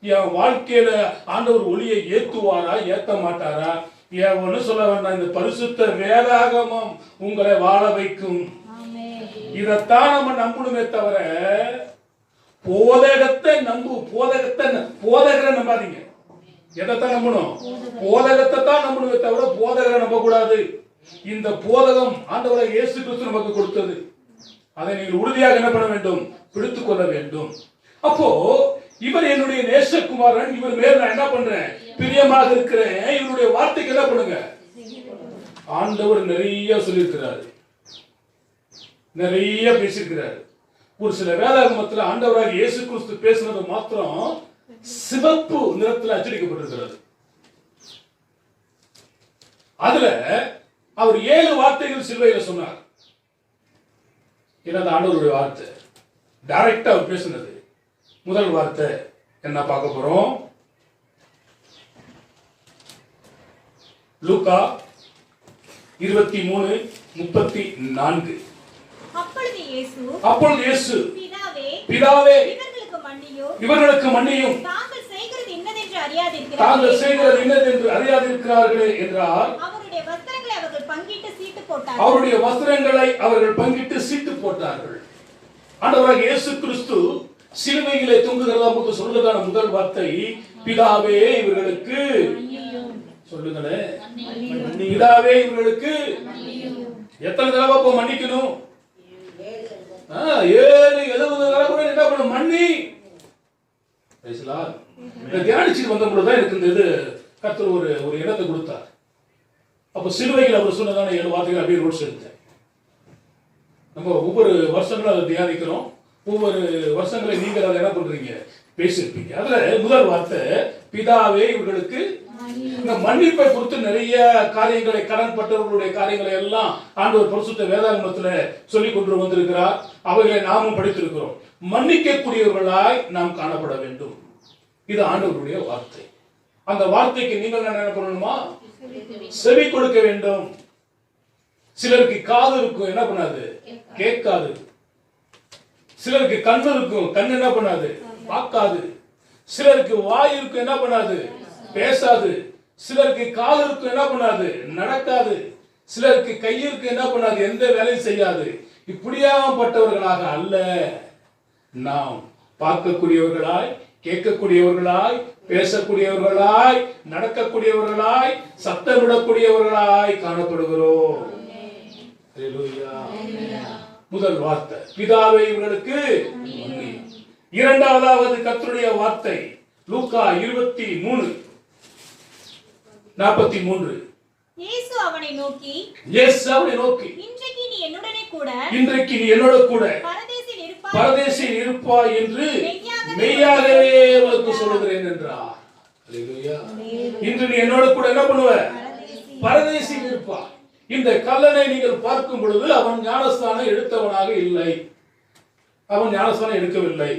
என் வாழ்க்கையில ஆண்டவர் ஒளியை ஏத்துவாரா ஏத்த மாட்டாரா? ஏன் ஒண்ணு சொல்ல வேண்டாம், இந்த பரிசுத்த வேதாகமம் உங்களை வாழ வைக்கும். இதத்தான் நம்ம நம்பணுமே தவிர போதகத்தை போதகரை நம்பாதீங்க. எதைத்தான் நம்பணும், போதகத்தை தான் நம்பணுமே தவிர போதகரை நம்ப கூடாது. இந்த போதகம் ஆண்டவரை இயேசு கிறிஸ்து நமக்கு கொடுத்தது. அதை நீங்கள் உறுதியாக என்ன பண்ண வேண்டும், பிடித்துக் கொள்ள வேண்டும். அப்போ இவர் என்னுடைய நேசகுமாரன், இவர் மேல் நான் என்ன பண்றேன், பிரியமாக இருக்கிறேன். இவருடைய வார்த்தைக்கு என்ன பண்ணுங்க, ஆண்டவர் நிறைய சொல்லியிருக்கிறாரு, நிறைய பேசியிருக்கிறார். ஒரு சில வேதாகமத்தில் ஆண்டவராக இயேசு கிறிஸ்து பேசுனது மாத்திரம் சிவப்பு நிறத்தில் அச்சடிக்கப்பட்டிருக்கிறது. அதுல அவர் 7 வார்த்தைகள் சிலுவையில் சொன்னார். என்னது ஆண்டவருடைய வார்த்தை, டைரக்டா அவர் பேசுனது. முதல் வார்த்தை என்ன பார்க்க போறோம், லூக்கா 23:34. அப்பொழுது இயேசு பிதாவே இவர்களுக்கு மன்னியும், தாங்கள் செய்கிறது இன்னதென்று அறியாதிருக்கிறார்களே என்றார். அவருடைய வஸ்திரங்களை அவர்கள் பங்கிட்டு சீட்டு போட்டார்கள். ஆண்டவராக இயேசு கிறிஸ்து சிலுவையிலே தொங்குகிறதா நமக்கு சொல்லுதான முதல் வார்த்தை, பிதாவே இவர்களுக்கு சொல்லுங்களேன், பிதாவே இவர்களுக்கு. எத்தனை தடவை மன்னிக்கணும், 7-70 தடவை கூட என்ன பண்ணும், மன்னி. தியானிச்சு வந்த பொழுதுதான் எனக்கு இந்த இது கர்த்தர் ஒரு இடத்தை கொடுத்தார். அப்ப சிலுவையில் அவர் சொன்னதான 7 வார்த்தைகள் அப்படியே நோட்ஸ் எடுத்தேன். நம்ம ஒவ்வொரு வருஷங்களும் அதை தியானிக்கிறோம். ஒவ்வொரு வருஷங்களை நீங்கள் அதை என்ன பண்றீங்க, பேசியிருப்பீங்க. அதுல முதல் வார்த்தை பிதாவே இவர்களுக்கு. இந்த மன்னிப்பை குறித்து நிறைய காரியங்களை, கடன் பட்டவர்களுடைய காரியங்களை எல்லாம் ஆண்டவர் பரிசுத்த வேதாகமத்துல சொல்லி கொண்டு வந்திருக்கிறார். அவைகளை நாமும் படித்திருக்கிறோம். மன்னிக்கக்கூடியவர்களாய் நாம் காணப்பட வேண்டும். இது ஆண்டவருடைய வார்த்தை. அந்த வார்த்தைக்கு நீங்கள் என்ன பண்ணணுமா, செவி கொடுக்க வேண்டும். சிலருக்கு காது இருக்கும், என்ன பண்ணாது, கேட்காது. சிலருக்கு கண்ணு இருக்கும், கண் என்ன பண்ணாது, பார்க்காது. சிலருக்கு வாய் இருக்கும், என்ன பண்ணாது, பேசாது. சிலருக்கு கால் இருக்கும், என்ன பண்ணாது, நடக்காது. சிலருக்கு கை இருக்கு, என்ன பண்ணாது, எந்த வேலையும் செய்யாது. இப்படியாப்பட்டவர்களாக அல்ல, நாம் பார்க்கக்கூடியவர்களாய், கேட்கக்கூடியவர்களாய், பேசக்கூடியவர்களாய், நடக்கக்கூடியவர்களாய், சத்தமிடக்கூடியவர்களாய் காணப்படுகிறோம். முதல் வார்த்தை பிதாவே இவர்களுக்கு. இரண்டாவதாவது கர்த்தருடைய வார்த்தை லூக்கா 23:43. இயேசு அவனை நோக்கி இன்றைக்கு நீ என்னோட கூட பரதேசில் இருப்பாய் என்று மெய்யாகவே உனக்கு சொல்லுகிறேன் என்றார். அல்லேலூயா. இன்று நீ என்னோட கூட என்ன பண்ணுவ, பரதேசில் இருப்பாய். இந்த கல்லனை நீங்கள் பார்க்கும் பொழுது அவன் ஞானஸ்தானம் எடுத்தவனாக இல்லை, அவன் ஞானஸ்தானம் எடுக்கவில்லை.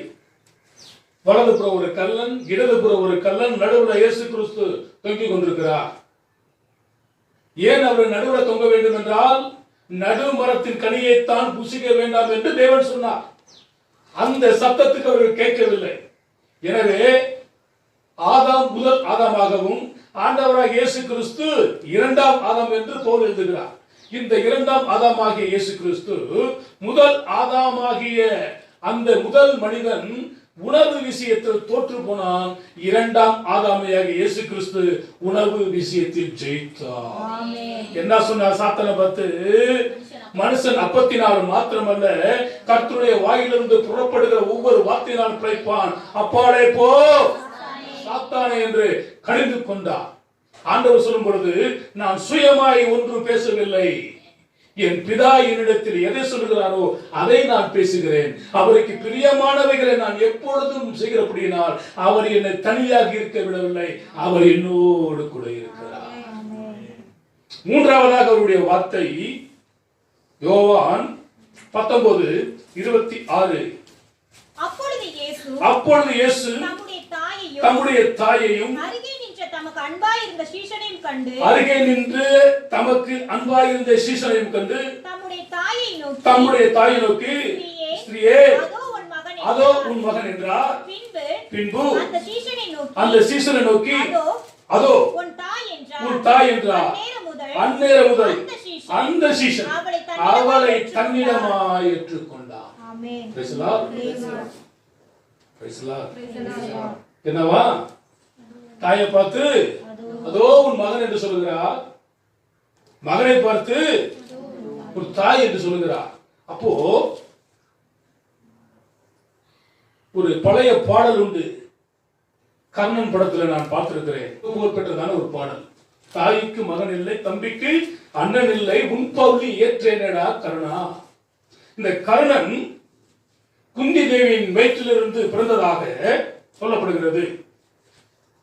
வலதுபுற ஒரு கல்லன், இடதுபுற ஒரு கல்லன், நடுவில் இயேசு கிறிஸ்து தொங்கிக் கொண்டிருக்கிறார். ஏன் அவர் நடுவில் தொங்க வேண்டும் என்றால், நடு மரத்தின் கனியைத்தான் புசிக்க வேண்டாம் என்று தேவன் சொன்னார். அந்த சத்தத்துக்கு அவர்கள் கேட்கவில்லை. எனவே ஆதாம் முதல் ஆதாமாகவும் ஆண்டவராக இயேசு கிறிஸ்து இரண்டாம் ஆதாம் என்று பவுல் எழுதுகிறார். இந்த இரண்டாம் ஆதாமாகிய இயேசு கிறிஸ்து முதல் ஆதாமாகிய அந்த முதல் மனிதன் உணவு விஷயத்தில் தோற்று போனான். இரண்டாம் ஆதாமையாகிய இயேசு கிறிஸ்து உணவு விஷயத்தில் ஜெயித்தார். என்ன சொன்னார் சாத்தானை பார்த்து? மனுஷன் அப்பத்தினால் மாத்திரமல்ல, கர்த்தருடைய வாயிலிருந்து புறப்படுகிற ஒவ்வொரு வார்த்தையினால் பிழைப்பான். அப்பாலே போ சாத்தானே என்று கடிந்து கொண்டார். ஆண்டவர் சொல்லும் பொழுது, நான் சுயமாய் ஒன்றும் பேசவில்லை, என் பிதா என்னிடத்தில் எதை சொல்லுகிறாரோ அதை நான் பேசுகிறேன். அவருக்கு பிரியமானவைகளை நான் எப்பொழுதும் செய்கிறபடியினால் அவர் என்னை தனியாக இருக்க விடவில்லை, அவர் என்னோடு கூட இருக்கிறார். மூன்றாவதாக அவருடைய வார்த்தை யோவான் 19:26. அப்பொழுது இயேசு தம்முடைய தாயையும் அருகே நின்று தமக்கு அன்பாயிருந்த சீஷனையும் கண்டு தம்முடைய தாயை நோக்கி, ஸ்திரீயே, அதோ உன் மகன் என்றார். பின்பு அந்த சீஷனை நோக்கி, அதோ உன் தாய் என்றார். அந்நேர முதல் அந்த சீஷன் அவளை தன்னிடமாய் ஏற்றுக்கொண்டார். என்னவா? தாயை பார்த்து அதோ உன் மகன் என்று சொல்லுகிறார், மகனை பார்த்து ஒரு தாய் என்று சொல்லுகிறார். அப்போ ஒரு பழைய பாடல் உண்டு, கர்ணன் படத்துல நான் பார்த்திருக்கிறேன். புகழ் பெற்றதான ஒரு பாடல். தாய்க்கு மகன் இல்லை, தம்பிக்கு அண்ணன் இல்லை, உன் பவுலி ஏற்றேனடா கருணா. இந்த கர்ணன் குந்தி தேவியின் வயிற்றிலிருந்து பிறந்ததாக சொல்லப்படுகிறது.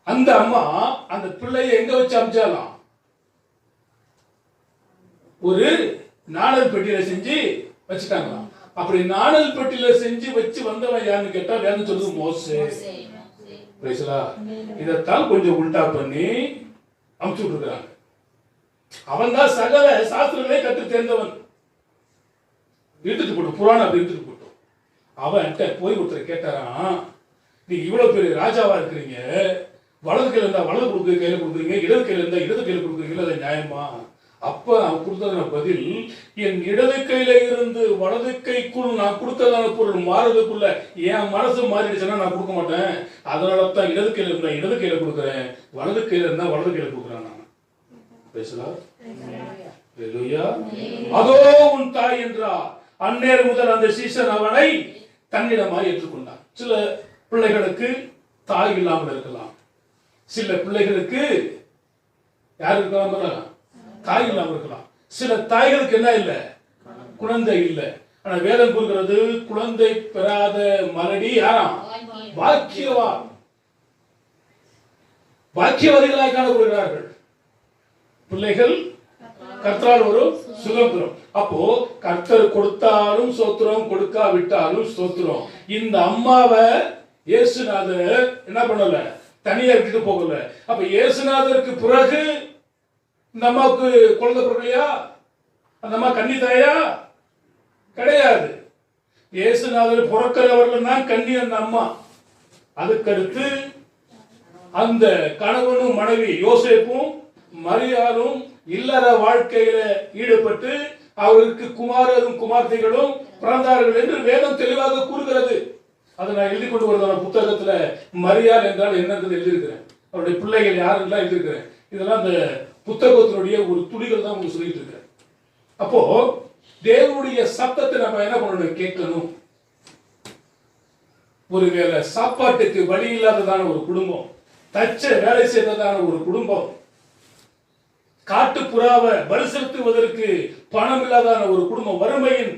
அந்த அம்மா அந்த பிள்ளையை எங்க வச்சு அமிச்சாலாம்? ஒரு நாணல் பெட்டியில செஞ்சு வச்சுட்டாங்களாம். அப்படி நாணல் பெட்டியில செஞ்சு வச்சு வந்தவன் யாருன்னு கேட்டா வேதம் சொல்லுது மோசே. இதைத்தான் கொஞ்சம் உல்டா பண்ணி அமுச்சு விட்டுருக்காங்க. அவன் தான் சகல சாஸ்திரங்களே கற்று தேர்ந்தவன். இழுத்துட்டு போட்டோம், புராணம் அப்படி இழுத்துட்டு போட்டோம். அவன் போய் ஒருத்தர் கேட்டாரான், நீ இவ்வளவு பெரிய ராஜாவா இருக்கிறீங்க, வலது கையில இருந்தா வலது கொடுக்குற கையில கொடுக்குறீங்க, இடது கையில இருந்தா இடது கையில கொடுக்குறீங்களா, அது நியாயமா? அப்ப அவன் கொடுத்ததான பதில், என் இடது கையில இருந்து வலது கைக்குள் நான் கொடுத்ததான பொருள் மாறதுக்குள்ள என் மனசு மாறிடுச்சுன்னா நான் கொடுக்க மாட்டேன். அதனால தான் இடது கையில இருந்தா இடது கையில கொடுக்குறேன், வலது கையில இருந்தா வலது கையில கொடுக்குறேன். நான் பேசலாம். அதோ உன் தாய் என்றார். அந்நேரம் முதல் அந்த சீசன் அவனை தன்னிடமாய் ஏற்றுக்கொண்டான். சில பிள்ளைகளுக்கு தாய் இல்லாமல் இருக்கலாம், சில பிள்ளைகளுக்கு யார் இருக்கலாம், தாய் இல்லாமல் இருக்கலாம். சில தாய்களுக்கு என்ன இல்லை, குழந்தை இல்லை. ஆனா வேதம் கூறுகிறது, குழந்தை பெறாத மலடி யாராம்? பாக்கியவான். பாக்கியவாதிகளாக காணப்படுகிறார்கள். பிள்ளைகள் கர்த்தரால் ஒரு சுகம் பெறும். அப்போ கர்த்தர் கொடுத்தாலும் சோத்திரம், கொடுக்காவிட்டாலும் சோத்திரம். இந்த அம்மாவை இயேசுநாதர் என்ன பண்ணல, தனியா விட்டுட்டு போகல. அப்ப இயேசுநாதருக்கு பிறகு இந்த அம்மாவுக்கு குழந்தை பிறக்கலையா? அந்த அம்மா கன்னி தாயா? கிடையாது. இயேசுநாதர் பிறக்கிறவர்கள் தான் கன்னி அந்த அம்மா. அதுக்கடுத்து அந்த கணவனும் மனைவி யோசேப்பும் மரியாளும் இல்லற வாழ்க்கையில ஈடுபட்டு அவருக்கு குமாரரும் குமார்த்தைகளும் பிறந்தார்கள் என்று வேதம் தெளிவாக கூறுகிறது. அதை நான் எழுதி கொண்டு வருவதான புத்தகத்துல மரியாள் என்றால் என்னன்றது எழுதியிருக்கிறேன். அவருடைய பிள்ளைகள் யாருன்னா எழுதியிருக்கிறேன். இதெல்லாம் அந்த புத்தகத்தினுடைய ஒரு துளிகள் தான் உங்களுக்கு சொல்லிட்டு இருக்கிறேன். அப்போ தேவனுடைய சத்தத்தை நம்ம என்ன பண்ணணும், கேட்கணும். ஒருவேளை சாப்பாட்டுக்கு வழி இல்லாததான ஒரு குடும்பம், தச்ச வேலை செய்ததான ஒரு குடும்பம், காட்டுப்புறாவை பலி செலுத்துவதற்கு பணம் இல்லாதான ஒரு குடும்பம், வறுமையின்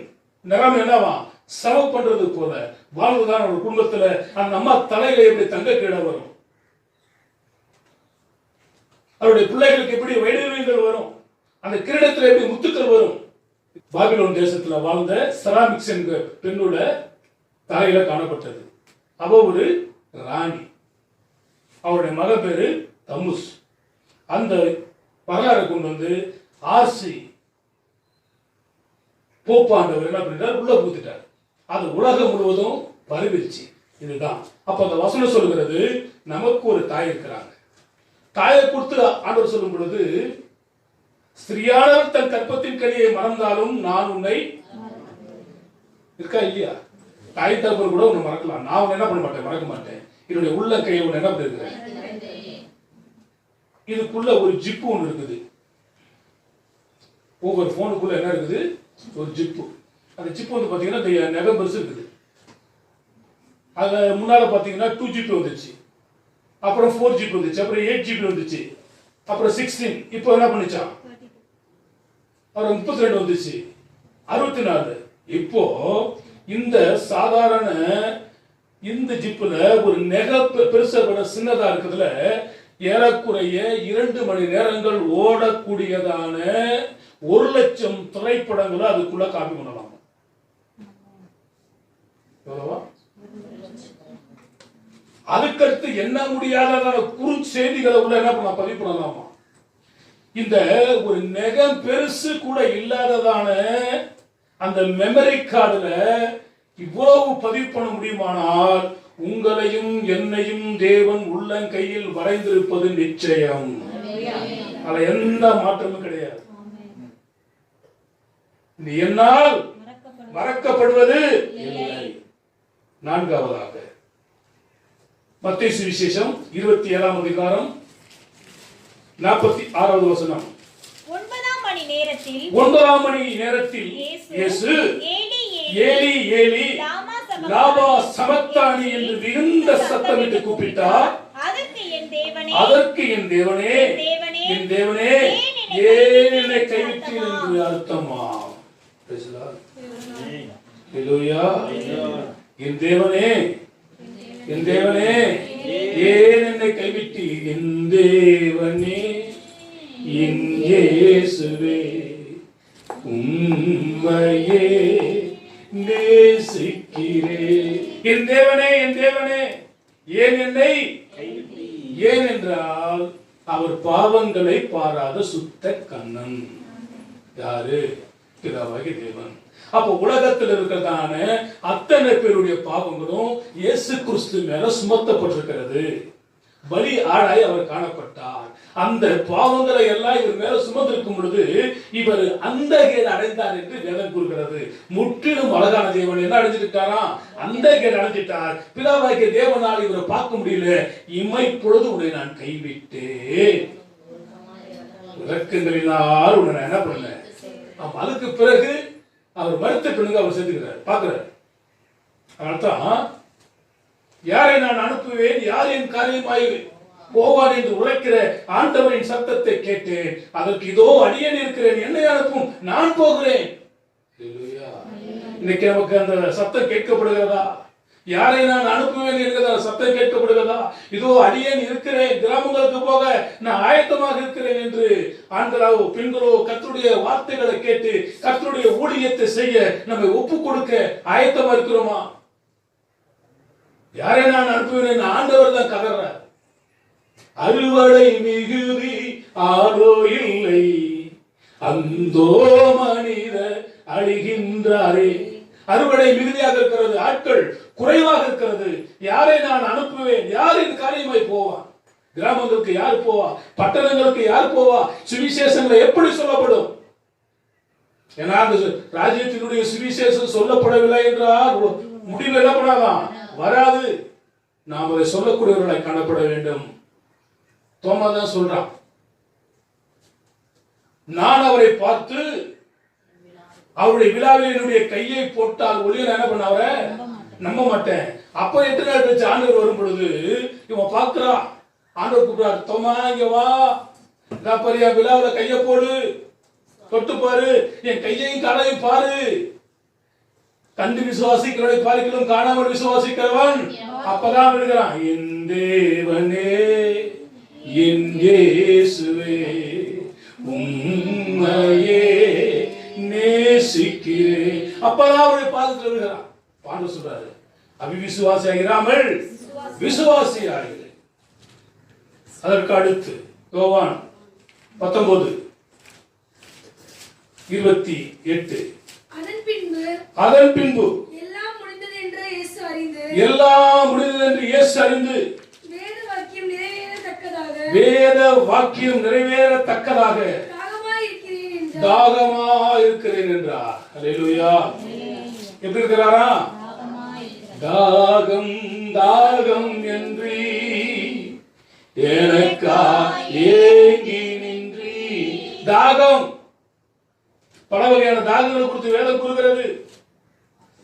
நிறம் என்னவா செலவு பண்றது போல வாழ்வதான ஒரு குடும்பத்துல அந்த அம்மா தலையில எப்படி தங்க கீழ வரும், அவருடைய பிள்ளைகளுக்கு எப்படி வைடூரியங்கள் வரும், அந்த கிரீடத்துல எப்படி முத்துக்கள் வரும். பாபிலோன் தேசத்துல வாழ்ந்த செராமிக்ஸ் என்கிற பெண்ணோட தலையில காணப்பட்டது. அவ ஒரு ராணி, அவருடைய மக பேரு தமுஸ். அந்த வரலாறு கொண்டு வந்து ஆர்சி போப்பாண்டவர் என்ன பண்ணிட்டார், உள்ள பூத்துட்டார். அது உலகம் முழுவதும் பருவிருச்சு. இதுதான் அப்ப அந்த வசனம் சொல்கிறது, நமக்கு ஒரு தாய் இருக்கிறாங்க. தாயை கொடுத்து ஆண்டவர் சொல்லும் பொழுது, ஸ்திரியானவர் தன் கற்பத்தின் கனியை மறந்தாலும் நான் உன்னை இருக்கா இல்லையா? தாய் தகப்பன் கூட உன்னை மறக்கலாம், நான் உன்னை என்ன பண்ண மாட்டேன், மறக்க மாட்டேன். என்னுடைய உள்ள கையை உன்னை என்ன பண்ணிருக்கிறேன். இதுக்குள்ள ஒரு ஜிப்பு ஒன்று இருக்குது. ஒவ்வொரு போனுக்குள்ள என்ன இருக்குது, ஒரு ஜிப்பு. அந்த ஜிப்பு வந்து பாத்தீங்கன்னா நெகம் பெருசு இருக்குது. அது முன்னால பாத்தீங்கன்னா 2GB வந்துச்சு, அப்புறம் 4GB வந்துச்சு, அப்புறம் 8GB வந்துச்சு, அப்புறம் 16. இப்போ என்ன பண்ணிச்சான், அப்புறம் 32 வந்துச்சு, 64. இப்போ இந்த சாதாரண இந்த ஜிப்புல ஒரு நெக பெருசா விட சின்னதா இருக்கிறதுல ஏறக்குறைய 2 மணி நேரங்கள் ஓடக்கூடியதான 1,00,000 திரைப்படங்களை அதுக்குள்ள காப்பி பண்ணலாம். எவ்வளவா? அதுக்கடுத்து என்ன முடியாத குறுஞ்செய்திகளை உள்ள என்ன பண்ண பதிவு பண்ணலாமா? இந்த ஒரு நெகம் பெருசு கூட இல்லாததான அந்த மெமரி கார்டுல இவ்வளவு பதிவு பண்ண முடியுமானால், உங்களையும் என்னையும் தேவன் உள்ளங்கையில் வரைந்திருப்பது நிச்சயம். அதுல எந்த மாற்றமும் கிடையாது. என்னால் மறக்கப்படுவது இல்லை. நான்காவதாக மத்தேயு சுவிசேஷம் 27ஆம் அதிகாரம் 46வது வசனம். 9ஆம் மணி நேரத்தில் இயேசு ஏலி ஏலி லாமா சமக்தானி என்று மிகுந்த சத்தமிட்டு கூப்பிட்டார். அதற்கு என் தேவனே என் தேவனே ஏன் என்னை கைவிட்டீர் என்று அர்த்தமா? ஹல்லேலூயா. என் தேவனே என் தேவனே ஏன் என்னை கைவிட்டீர்? என் தேவனே என் இயேசுவே உம்மையே நேசிக்கிறேன். என் தேவனே ஏன் என்னை, ஏன் என்றால் அவர் பாவங்களை பாராத சுத்த கண்ணன். யாரு? பிதாவாகிய தேவன். அப்போ உலகத்தில் இருக்கிறதான அத்தனை பேருடைய பாவங்களும் இயேசு கிறிஸ்து மேல சுமத்தப்பட்டிருக்கிறது. பலி ஆளாய் அவர் காணப்பட்டார். அந்த பாவங்களை எல்லாம் இவர் மேல சுமந்திருக்கும் பொழுது இவர் அந்த கேடு அடைந்தார் என்று வேதம் கூறுகிறது. முற்றிலும் அழகான தேவன் என்ன அடைஞ்சிட்டாரா? அந்த கேடு அடைஞ்சிட்டார். பிதாவாகிய தேவனால் இவரை பார்க்க முடியல. இமைப்பொழுது உன்னை நான் கைவிட்டேன், இலக்கங்களினால் உன்னை நான் என்ன பண்ணல. அதுக்கு பிறகு அவர் மறுத்த பிறகு அவர் செஞ்சுக்கிறார், பார்க்கிறார். அதனால்தான் யாரை நான் அனுப்புவேன், யார் என் காரியமாய் போவான் என்று உரைக்கிற ஆண்டவரின் சத்தத்தை கேட்டேன். அதற்கு இதோ அடியேன் இருக்கிறேன், என்னை அனுப்பும், நான் போகிறேன். இன்னைக்கு நமக்கு அந்த சத்தம் கேட்கப்படுகிறதா? யாரை நான் அனுப்புவேன் என்கிற சத்தம் கேட்கப்படுகிறதா? இதோ அடியேன் இருக்கிறேன், கிராமங்களுக்கு போக நான் ஆயத்தமாக இருக்கிறேன் என்று ஆண்களோ பெண்களோ கர்த்தருடைய வார்த்தைகளை கேட்டு கர்த்தருடைய ஊழியத்தை செய்ய நம்மை ஒப்பு கொடுக்க ஆயத்தமா இருக்கிறோமா? யாரை நான் அனுப்புவேன் ஆண்டவர் தான் கதறார். அறுவடை மிகுதி ஆரோ இல்லை, அந்தோ மனித அழிகின்றாரே. அறுவடை மிகுதியாக இருக்கிறது, ஆட்கள் குறைவாக இருக்கிறது. யாரை நான் அனுப்புவேன், யாரின் காரியமாய் போவான்? கிராமங்களுக்கு யார் போவா? பட்டணங்களுக்கு யார் போவா? சுவிசேஷங்கள் எப்படி சொல்லப்படும்? ஏன்னா ராஜ்யத்தினுடைய சுவிசேஷம் சொல்லப்படவில்லை என்றால் முடிவு என்ன பண்ணாதான் வராது. நாம் அதை சொல்லக்கூடியவர்களாய் காணப்பட வேண்டும். தோமா தான் சொல்றான், நான் அவரை பார்த்து அவருடைய விழாவில் என்னுடைய கையை போட்டால் ஒளிய என்ன பண்ண அவரை நம்ப மாட்டேன். அப்ப 8 நாள் கழிச்சு ஆண்டவர் வரும் பொழுது இவன் பார்க்கிறான். ஆண்டவர் கூப்பிடுறார், தோமா இங்க வா, பாரியா விழாவில் கையை போடு, தொட்டு பாரு, என் கையையும் காலையும் பாரு. கண்டு விசுவாசிக்கிறவனை பார்க்கிறோம், காணாமல் விசுவாசிக்கிறவன் அப்பதான் விடுகிறான். என் தேவனே என் இயேசுவே உம்மையே நேசிக்கிறேன். அப்பதான் அவருடைய பாதத்தில் விடுகிறான். பாண்டு சொல்றாரு, அவிவிசுவாசி ஆகிறாமல் விசுவாசி ஆகிறேன். அதற்கு அடுத்து யோவான் 19:28. அதன் பின்பு எல்லாம் முடிந்தது என்று இயேசு அறிந்து எல்லாம் முடிந்தது என்று இயேசு அறிந்து வேத வாக்கியம் நிறைவேறத்தக்கதாக தாகமாக இருக்கிறேன் என்றார். அல்லேலூயா. எப்படி இருக்கிறாரா? தாகம் தாகம் என்று எனக்கா ஏங்கி நின்றி. தாகம், பல வகையான தாகங்களை குறித்து வேதம் கூறுகிறது.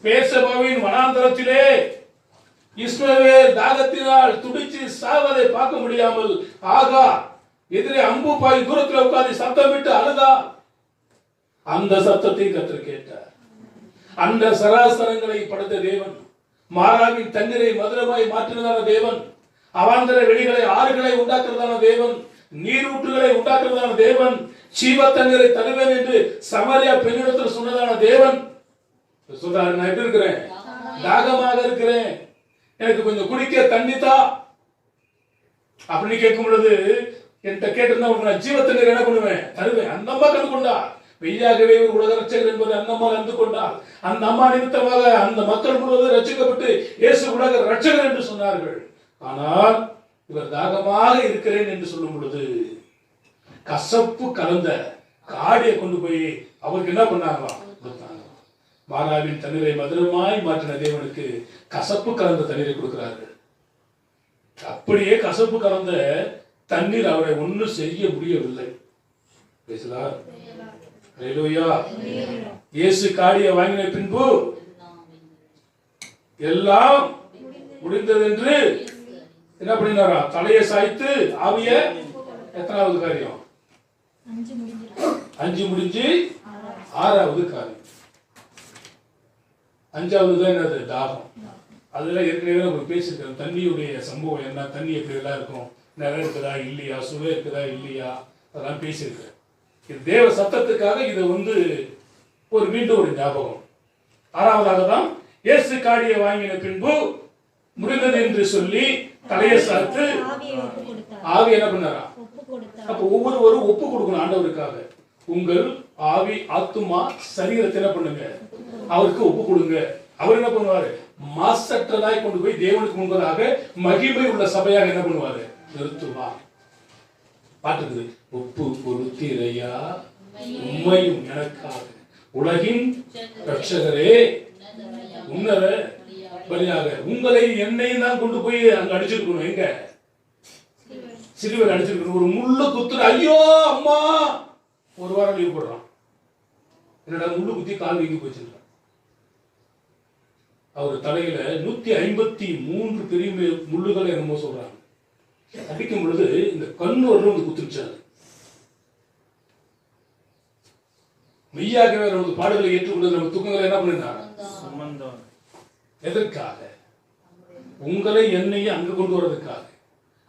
பேர்சபாவின் வனாந்தரத்திலே இஸ்மவேல் தாகத்தினால் துடிச்சு சாவதை பார்க்க முடியாமல் ஆகா எதிரே அம்பு பாய் தூரத்தில் உட்கார்ந்து சத்தமிட்டு அழுதா. அந்த சத்தத்தை கர்த்தர் கேட்டார். அந்த சராசரங்களை படைத்த தேவன், மாறாவின் தண்ணீரை மதுரமாய் மாற்றினதான தேவன், அவாந்தர வெளிகளை ஆறுகளை உண்டாக்குறதான தேவன், நீரூற்றுகளை உண்டாக்குறதான தேவன், ஜீவ தண்ணீரை தருவேன் என்று சமாரியா பெண்ணிடத்தில் சொன்னதான தேவன் சொல்றாரு, நான் எப்படி இருக்கிறேன்? தாகமாக இருக்கிறேன், எனக்கு கொஞ்சம் குடிக்க தண்ணி தா அப்படின்னு கேட்கும் பொழுது, என்கிட்ட கேட்டிருந்தா உனக்கு நான் ஜீவ தண்ணீர் என்ன பண்ணுவேன்? தருவேன். அந்த அம்மா கண்டு கொண்டார். மெய்யாகவே ஒரு உலக ரட்சகர் என்பதை அந்த அம்மா கண்டு கொண்டார். அந்த அம்மா நிமித்தமாக அந்த மக்கள் முழுவதும் ரட்சிக்கப்பட்டு இயேசு உலக ரட்சகர் என்று சொன்னார்கள். ஆனால் இவர் தாகமாக இருக்கிறேன் என்று சொல்லும் பொழுது கசப்பு கலந்த காடியை கொண்டு போய் அவருக்கு என்ன பண்ணாங்களாம்? மாறாவின் தண்ணீரை மதுரமாய் மாற்றின தேவனுக்கு கசப்பு கலந்த தண்ணீரை கொடுக்கிறார்கள். அப்படியே கசப்பு கலந்த தண்ணீர் அவரை ஒன்றும் செய்ய முடியவில்லை. பேசலாம். இயேசு காடியை வாங்கின பின்பு எல்லாம் முடிந்தது என்று என்ன பண்ணினாரா? தலையை சாய்த்து ஆவிய எத்தனாவது காரியம்? 5 முடிஞ்சு 6வது காரியம். 5வது தான் என்னது? தாகம். அதுல ஏற்கனவே உங்களுக்கு பேசியிருக்கேன். தண்ணியுடைய சம்பவம் என்ன, தண்ணி எப்படி எல்லாம் இருக்கும், நிலம் இருக்குதா இல்லையா, சுவை இருக்குதா இல்லையா, அதெல்லாம் பேசியிருக்கிறேன். இது தேவ சத்தத்துக்காக இது ஒரு மீண்டும் ஒரு ஞாபகம். 6வதாக தான் இயேசு காடியை வாங்கின பின்பு முடிந்தது என்று சொல்லி தலையை சாத்து ஆவி என்ன பண்ணாரா? அப்ப ஒவ்வொருவரும் ஒப்பு கொடுக்கணும் ஆண்டவருக்காக. உங்கள் ஆவி ஆத்துமா சரீரத்தை என்ன பண்ணுங்க? அவருக்கு ஒப்பு கொடுங்க. அவர் என்ன பண்ணுவாரு? மாசற்றதாய் கொண்டு போய் தேவனுக்கு முன்பதாக மகிமை உள்ள சபையாக என்ன பண்ணுவாரு? நிறுத்துவார். பாட்டுக்குது, ஒப்பு கொடுத்தீரையா உம்மையும் எனக்காக உலகின் ரட்சகரே உன்னத பலியாக. உங்களை என்னையும் தான் கொண்டு போய் அங்க அடிச்சிருக்கணும். எங்க? சிலுவையில் அடிச்சிருக்கணும். ஒரு முள்ளு குத்துற, ஐயோ அம்மா, ஒரு வாரம் லீவ் போடுறான். என்னடா முள்ளு குத்தி கால் வீங்கி போச்சிருக்கான். அவர் தலையில 153 பெரிய முள்ளுகளை என்னமோ சொல்றாங்க. அடிக்கும் பொழுது இந்த கண்ணு வந்து குத்துருச்சாரு. மெய்யாகவே நமது பாடுகளை ஏற்றுக்கொண்டு நம்ம துக்கங்களை என்ன பண்ணினார்? எதற்காக? உங்களை என்னையும் அங்கு கொண்டு வரதுக்காக.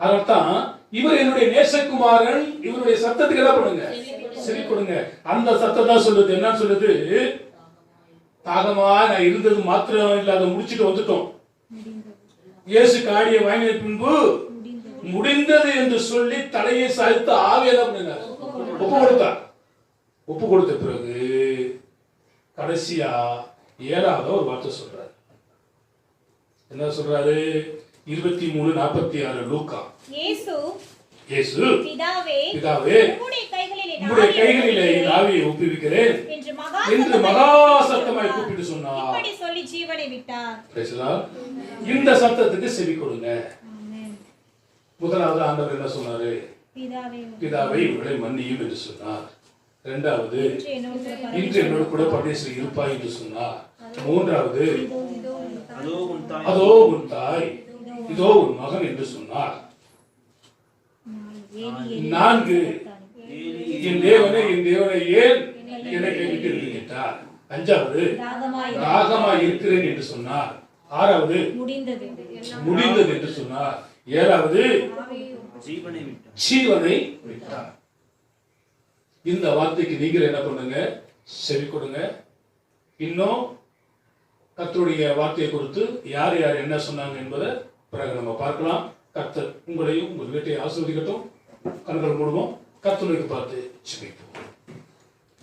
அதனால்தான் இவர் என்னுடைய நேசகுமாரன், இவருடைய சத்தத்துக்கு என்ன பண்ணுங்க? செவி கொடுங்க. அந்த சத்தம் தான் சொல்லுது. என்ன சொல்லுது? தாகமா நான் இருந்தது மாத்திரம் இல்லாத முடிச்சுட்டு வந்துட்டோம். இயேசு காடியை வாங்கின பின்பு முடிந்தது என்று சொல்லி தலையை சாய்த்து ஆவியெல்லாம் பண்ணினார். ஒப்பு கொடுத்தார். ஒப்பு கொடுத்த பிறகு கடைசியா 7வது ஒரு வார்த்தை சொல்றாரு. என்ன சொல்றாரு? 23:46 லூக்கா. இயேசு பிதாவே உம்முடைய கைகளிலே என் ஆவியை ஒப்புவிக்கிறேன் என்று மகா சத்தமாய் கூப்பிட்டு சொன்னார். இப்படி சொல்லி ஜீவனை விட்டார். இந்த சத்தத்துக்கு செவி கொடுங்க. முதலாவது ஆண்டவர் என்ன சொன்னாரு? பிதாவை இவர்களை மன்னியும் என்று சொன்னார். 2வது இன்று என்னோடு கூட பரதேசில் இருப்பாய் என்று சொன்னார். 3வது அதோ உன் தாய், இதோ உன் மகன் என்று சொன்னார். 4 என் தேவனே ஏன் என்னை கைவிட்டு இருக்கிறார். 5வது தாகமாய் இருக்கிறேன் என்று சொன்னார். 6வது முடிந்தது என்று சொன்னார். 7வது ஜீவனை விட்டார். இந்த வார்த்தைக்கு நீங்கள் என்ன பண்ணுங்க? செவி கொடுங்க. இன்னும் கர்த்தருடைய வார்த்தையை குறித்து யார் யார் என்ன சொன்னாங்க என்பதை பிறகு நம்ம பார்க்கலாம். கர்த்தர் உங்களையும் உங்கள் வீட்டை ஆசீர்வதிக்கட்டும். கண்கள் மூடுவோம். கர்த்தருக்கு பார்த்து ஜெபிப்போம்.